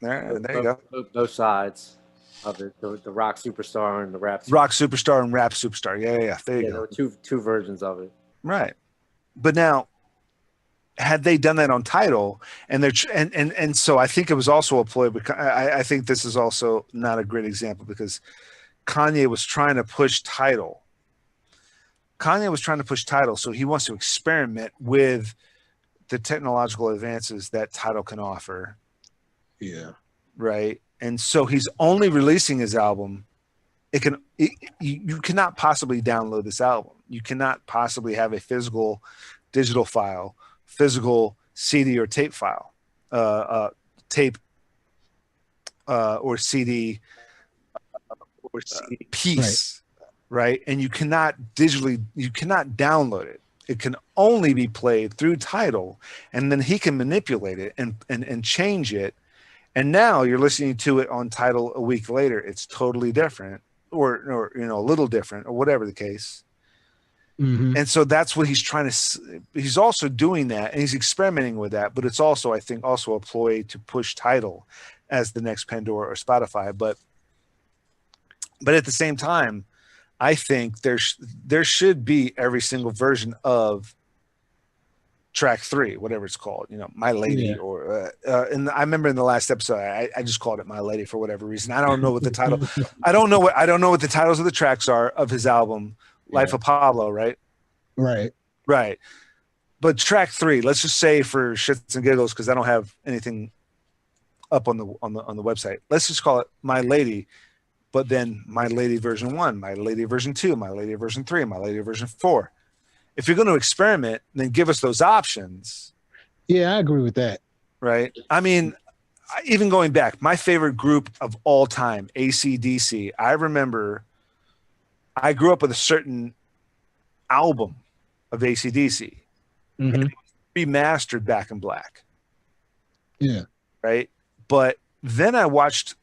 There you go. Both sides of it, the Rock Superstar and the Rap Superstar. Rock Superstar and Rap Superstar. Yeah. There you Yeah, go. there were two versions of it. Right. But now, had they done that on Tidal, and they're and so I think it was also a ploy, but I think this is also not a great example, because Kanye was trying to push Tidal. So he wants to experiment with the technological advances that Tidal can offer. Yeah. Right. And so he's only releasing his album. You cannot possibly download this album. You cannot possibly have a physical digital file, physical CD or tape file, tape or CD or CD piece, right? And you cannot download it. It can only be played through Tidal, and then he can manipulate it and change it. And now you're listening to it on Tidal a week later. It's totally different, or you know, a little different, or whatever the case. Mm-hmm. And so that's what he's also doing that, and he's experimenting with that. But it's also, I think, also a ploy to push Tidal as the next Pandora or Spotify. But at the same time, I think there should be every single version of track 3, whatever it's called, you know, My Lady, Yeah. or and I remember in the last episode I just called it My Lady for whatever reason. I don't know what the title I don't know what the titles of the tracks are of his album Life of Pablo, right? Right. But track 3, let's just say for shits and giggles, because I don't have anything up on the website, let's just call it My Lady, but then My Lady version 1, My Lady version 2, My Lady version 3, My Lady version 4. If you're going to experiment, then give us those options. Yeah, I agree with that. Right. I mean, even going back, my favorite group of all time, AC/DC. I remember I grew up with a certain album of AC/DC, Mm-hmm. remastered Back in Black. Yeah. Right. But then I watched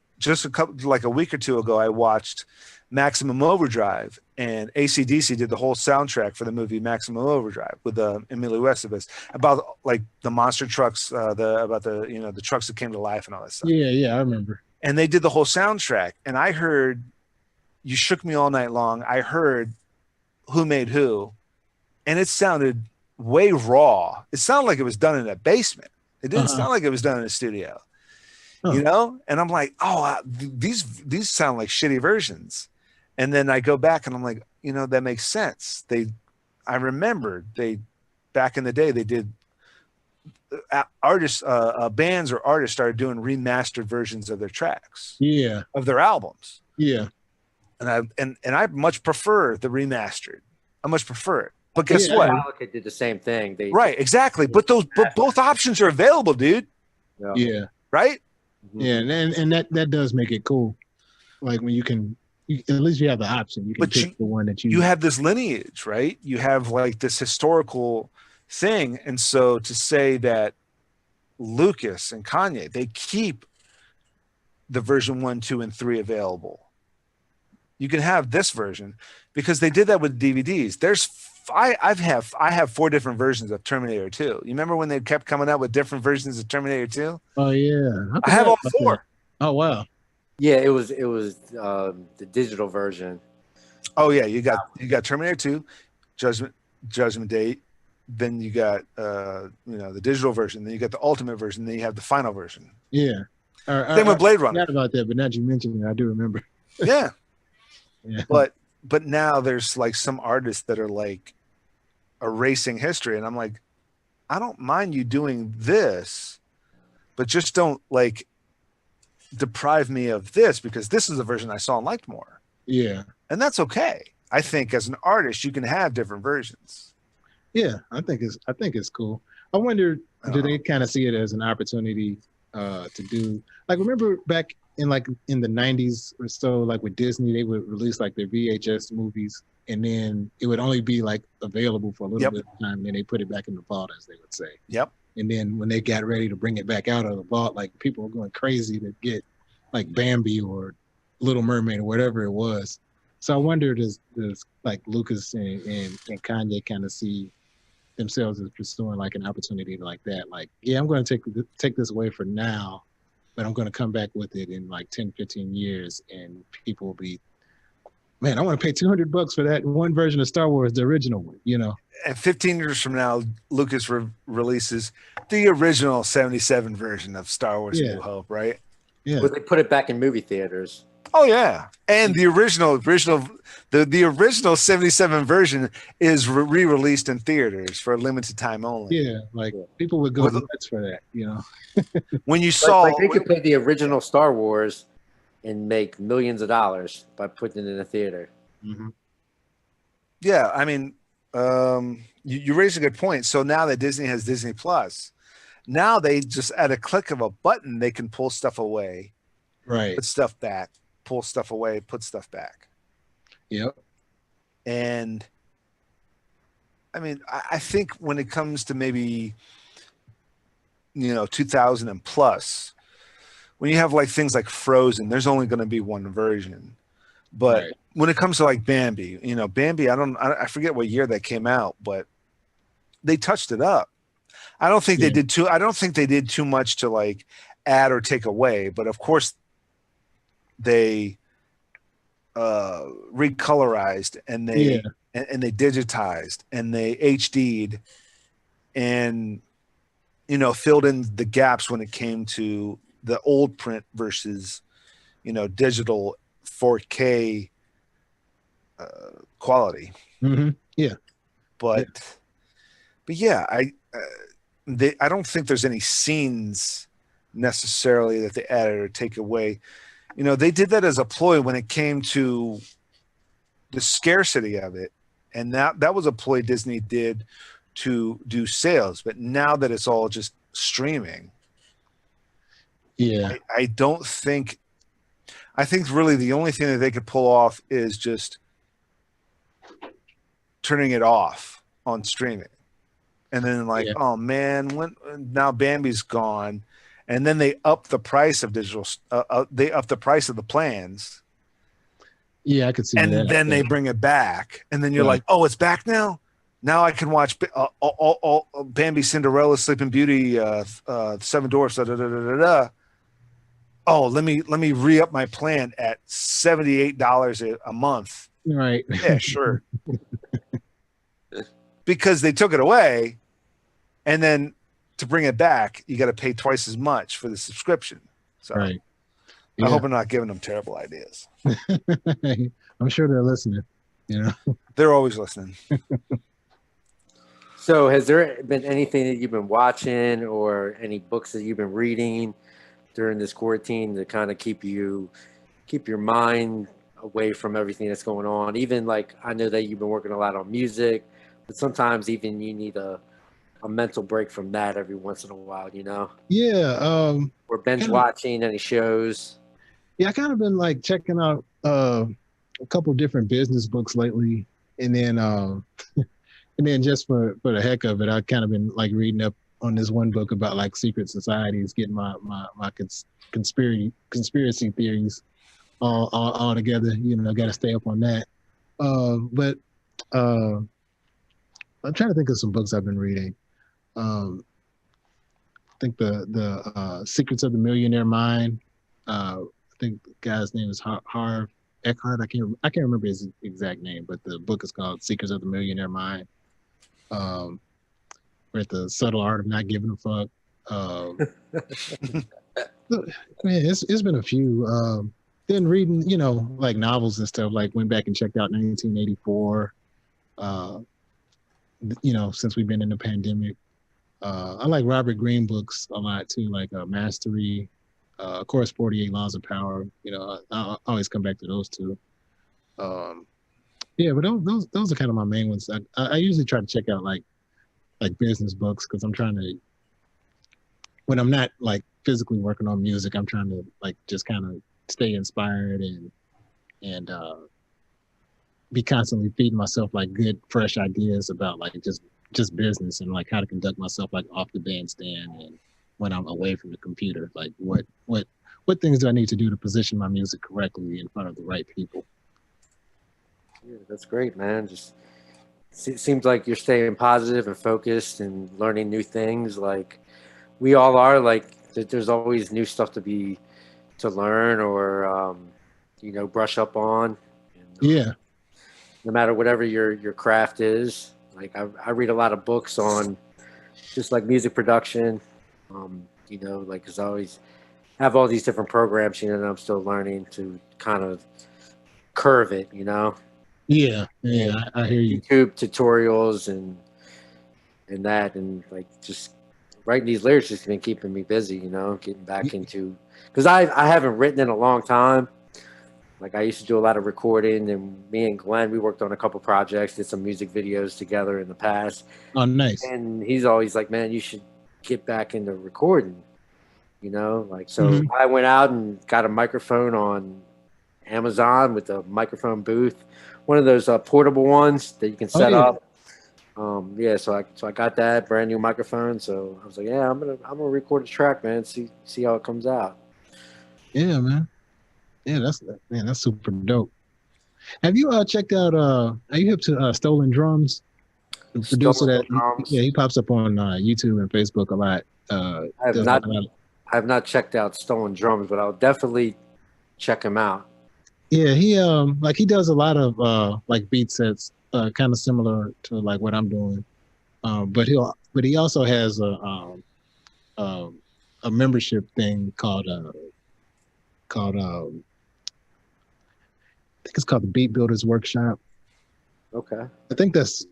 like a week or two ago, I watched Maximum Overdrive, and AC/DC did the whole soundtrack for the movie Maximum Overdrive with Emilio Estevez, about like the monster trucks, about the, you know, the trucks that came to life and all that stuff. Yeah, I remember. And they did the whole soundtrack, and I heard You Shook Me All Night Long. I heard Who Made Who, and it sounded way raw. It sounded like it was done in a basement. It didn't sound like it was done in a studio. You know? And I'm like, oh, these sound like shitty versions. And then I go back and I'm like, you know, that makes sense. I remembered back in the day, they did artists, bands or artists started doing remastered versions of their tracks. Yeah. Of their albums. Yeah. And I much prefer the remastered. I much prefer it. But guess what? Metallica did the same thing. Exactly. But both options are available, dude. Yeah. Right? Yeah, and that does make it cool. Like when at least you have the option. You can pick the one that you have this lineage, right? You have like this historical thing. And so to say that Lucas and Kanye, they keep the version 1, 2, and 3 available, you can have this version, because they did that with DVDs. I have 4 different versions of Terminator 2. You remember when they kept coming out with different versions of Terminator 2? Oh yeah, I have all 4. Oh wow. Yeah, it was the digital version. Oh yeah, you got Terminator 2, Judgment Day, then you got the digital version, then you got the ultimate version, then you have the final version. Yeah. Same with Blade Runner. I forgot about that, but now that you mentioned it, I do remember. Yeah. Yeah. But now there's like some artists that are like erasing history, and I'm like, I don't mind you doing this, but just don't like deprive me of this, because this is the version I saw and liked more. Yeah. And that's okay. I think as an artist, you can have different versions. Yeah, I think it's cool. I wonder, do they kind of see it as an opportunity to do, like, remember back in the 90s or so, like with Disney, they would release like their VHS movies, and then it would only be like available for a little bit of time, and then they put it back in the vault, as they would say. Yep. And then when they got ready to bring it back out of the vault, like people were going crazy to get like Bambi or Little Mermaid or whatever it was. So I wonder, does like Lucas and Kanye kind of see themselves as pursuing like an opportunity like that? Like, yeah, I'm going to take this away for now, but I'm going to come back with it in like 10, 15 years, and people will be, man, I want to pay $200 for that one version of Star Wars, the original one, you know? And 15 years from now, Lucas releases the original 77 version of Star Wars New Hope, right? Yeah. But they put it back in movie theaters. Oh yeah, and the original 77 version is re-released in theaters for a limited time only. Yeah, like people would go nuts for that, you know. When you saw, like they could play the original Star Wars and make millions of dollars by putting it in a theater. Mm-hmm. Yeah, I mean, you raised a good point. So now that Disney has Disney Plus, now they just at a click of a button they can pull stuff away, right? Put stuff back. Pull stuff away, put stuff back. Yep. And I mean, I think when it comes to maybe 2000 and plus, when you have like things like Frozen, there's only going to be one version. But when it comes to like Bambi, Bambi, I forget what year that came out, but they touched it up. I don't think they did too much to like add or take away, but of course they recolorized and they and they digitized and they HD'd and filled in the gaps when it came to the old print versus digital 4K quality. Mm-hmm. Yeah, but yeah, I don't think there's any scenes necessarily that they added or take away. They did that as a ploy when it came to the scarcity of it. And that was a ploy Disney did to do sales. But now that it's all just streaming, I think really the only thing that they could pull off is just turning it off on streaming. And then oh man, now Bambi's gone. And then they up the price of digital. They up the price of the plans. Yeah, I could see that. And then they bring it back, and then you're like, "Oh, it's back now. Now I can watch all Bambi, Cinderella, Sleeping Beauty, Seven Dwarfs." Da, da, da, da, da. Oh, let me re-up my plan at $78 a month. Right. Yeah, sure. Because they took it away, and then to bring it back, you got to pay twice as much for the subscription. So I hope I'm not giving them terrible ideas. I'm sure they're listening. They're always listening. So has there been anything that you've been watching or any books that you've been reading during this quarantine to kind of keep your mind away from everything that's going on? Even like, I know that you've been working a lot on music, but sometimes even you need a mental break from that every once in a while, Yeah. Or binge watching any shows. Yeah, I kind of been like checking out a couple different business books lately, and then just for the heck of it, I kind of been like reading up on this one book about like secret societies, getting my conspiracy theories all together. You know, got to stay up on that. But I'm trying to think of some books I've been reading. I think the Secrets of the Millionaire Mind. I think the guy's name is Harv Eckhart. I can't remember his exact name, but the book is called Secrets of the Millionaire Mind. We're at the subtle art of not giving a fuck. Man, it's been a few. Then reading, you know, like novels and stuff. Like went back and checked out 1984. You know, since we've been in the pandemic. I like Robert Greene books a lot too, like Mastery, of course, 48 Laws of Power. You know, I always come back to those two. Yeah, but those are kind of my main ones. I usually try to check out like business books because I'm trying to, when I'm not like physically working on music, I'm trying to like just kind of stay inspired and be constantly feeding myself like good, fresh ideas about like just business and like how to conduct myself like off the bandstand and when I'm away from the computer, like what things do I need to do to position my music correctly in front of the right people. Yeah, that's great, man. Just seems like you're staying positive and focused and learning new things. Like we all are. Like there's always new stuff to learn or you know, brush up on. And, Yeah. No matter whatever your craft is. Like I read a lot of books on just like music production, you know, like because I always have all these different programs, you know, and I'm still learning to kind of curve it, you know. Yeah, I hear you. YouTube tutorials and that, and like just writing these lyrics has been keeping me busy, you know, getting back into because I haven't written in a long time. Like I used to do a lot of recording, and me and Glenn, we worked on a couple projects, did some music videos together in the past. Oh, nice. And he's always like, man, you should get back into recording, you know? Like, so I went out and got a microphone on Amazon with a microphone booth, one of those portable ones that you can set up. Yeah, so I got that brand new microphone. So I was like, yeah, I'm gonna record a track, man. See how it comes out. Yeah, man. Yeah, that's super dope. Have you checked out? Are you hip to Stolen Drums? The producer that he pops up on YouTube and Facebook a lot. I have not checked out Stolen Drums, but I'll definitely check him out. Yeah, he does a lot of like beat sets, kind of similar to like what I'm doing. But he also has a membership thing called I think it's called the Beat Builders Workshop. Okay. I think that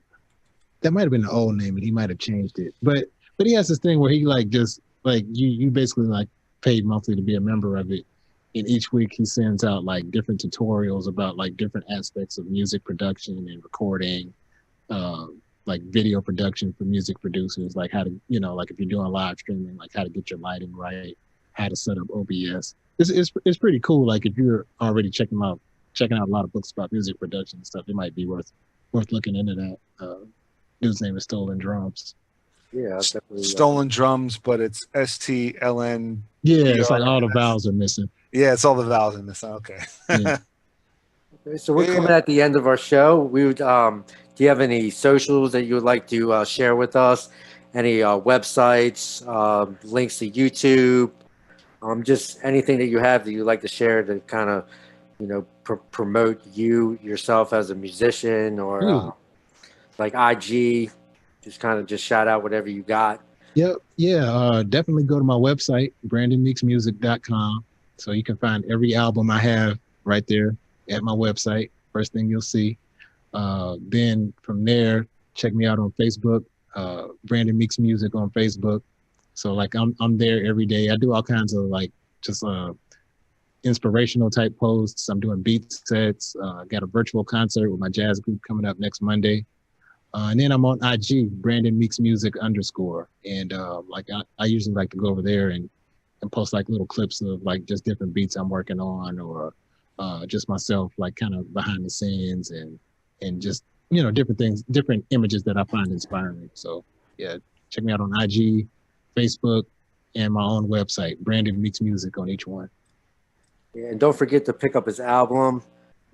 might have been the old name and he might have changed it. But he has this thing where he like just like you basically like paid monthly to be a member of it. And each week he sends out like different tutorials about like different aspects of music production and recording, like video production for music producers, like how to, you know, like if you're doing live streaming, like how to get your lighting right, how to set up OBS. It's pretty cool. Like if you're already checking out a lot of books about music production and stuff, it might be worth looking into that. Dude's name is Stolen Drums. Yeah, definitely. Stolen Drums, but it's STLN. Yeah, it's like all the vowels are missing. Yeah, it's all the vowels are missing. Okay. Yeah. Okay, so we're coming at the end of our show. We would, do you have any socials that you would like to share with us? Any websites, links to YouTube, just anything that you have that you'd like to share to kind of, you know, promote yourself as a musician or like IG, just shout out whatever you got. Yep. Yeah. Definitely go to my website, brandonmeeksmusic.com. So you can find every album I have right there at my website. First thing you'll see. Then from there, check me out on Facebook, Brandon Meeks Music on Facebook. So like I'm there every day. I do all kinds of like just inspirational type posts. I'm doing beat sets. Got a virtual concert with my jazz group coming up next Monday. And then I'm on IG, Brandon Meeks Music _. And like I usually like to go over there and post like little clips of like just different beats I'm working on or just myself like kind of behind the scenes and just, you know, different things, different images that I find inspiring. So yeah, check me out on IG, Facebook, and my own website, Brandon Meeks Music on each one. And don't forget to pick up his album,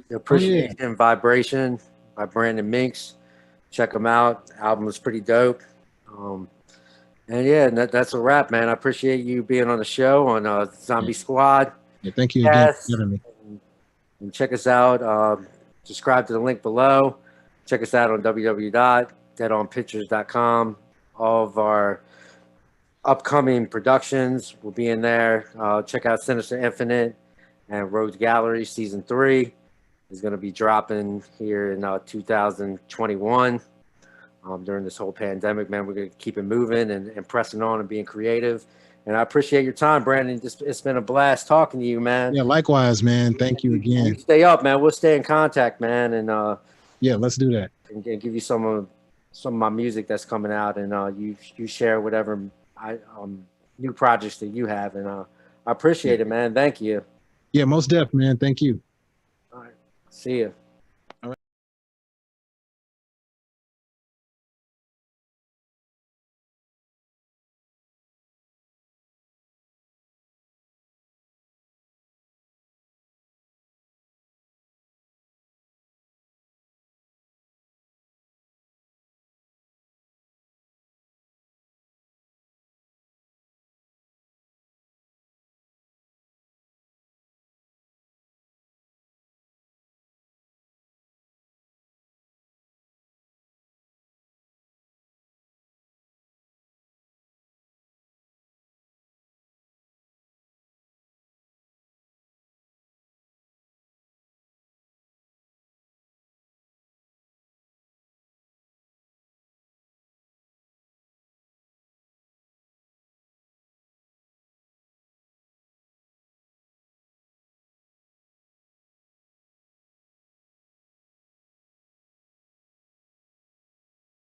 The Appreciation Vibration by Brandon MEEKS. Check him out. The album is pretty dope. And yeah, that's a wrap, man. I appreciate you being on the show on Zombie Squad. Yeah, thank you again for having me. And check us out. Subscribe to the link below. Check us out on www.deadonpictures.com. All of our upcoming productions will be in there. Check out Sinister Infinite and Rogues Gallery Season 3 is going to be dropping here in 2021. During this whole pandemic, man, we're going to keep it moving and pressing on and being creative. And I appreciate your time, Brandon. It's been a blast talking to you, man. Yeah, likewise, man. Thank you again. You stay up, man. We'll stay in contact, man. And yeah, let's do that. And give you some of my music that's coming out, and you share whatever new projects that you have. And I appreciate it, man. Thank you. Yeah, most def, man. Thank you. All right. See you.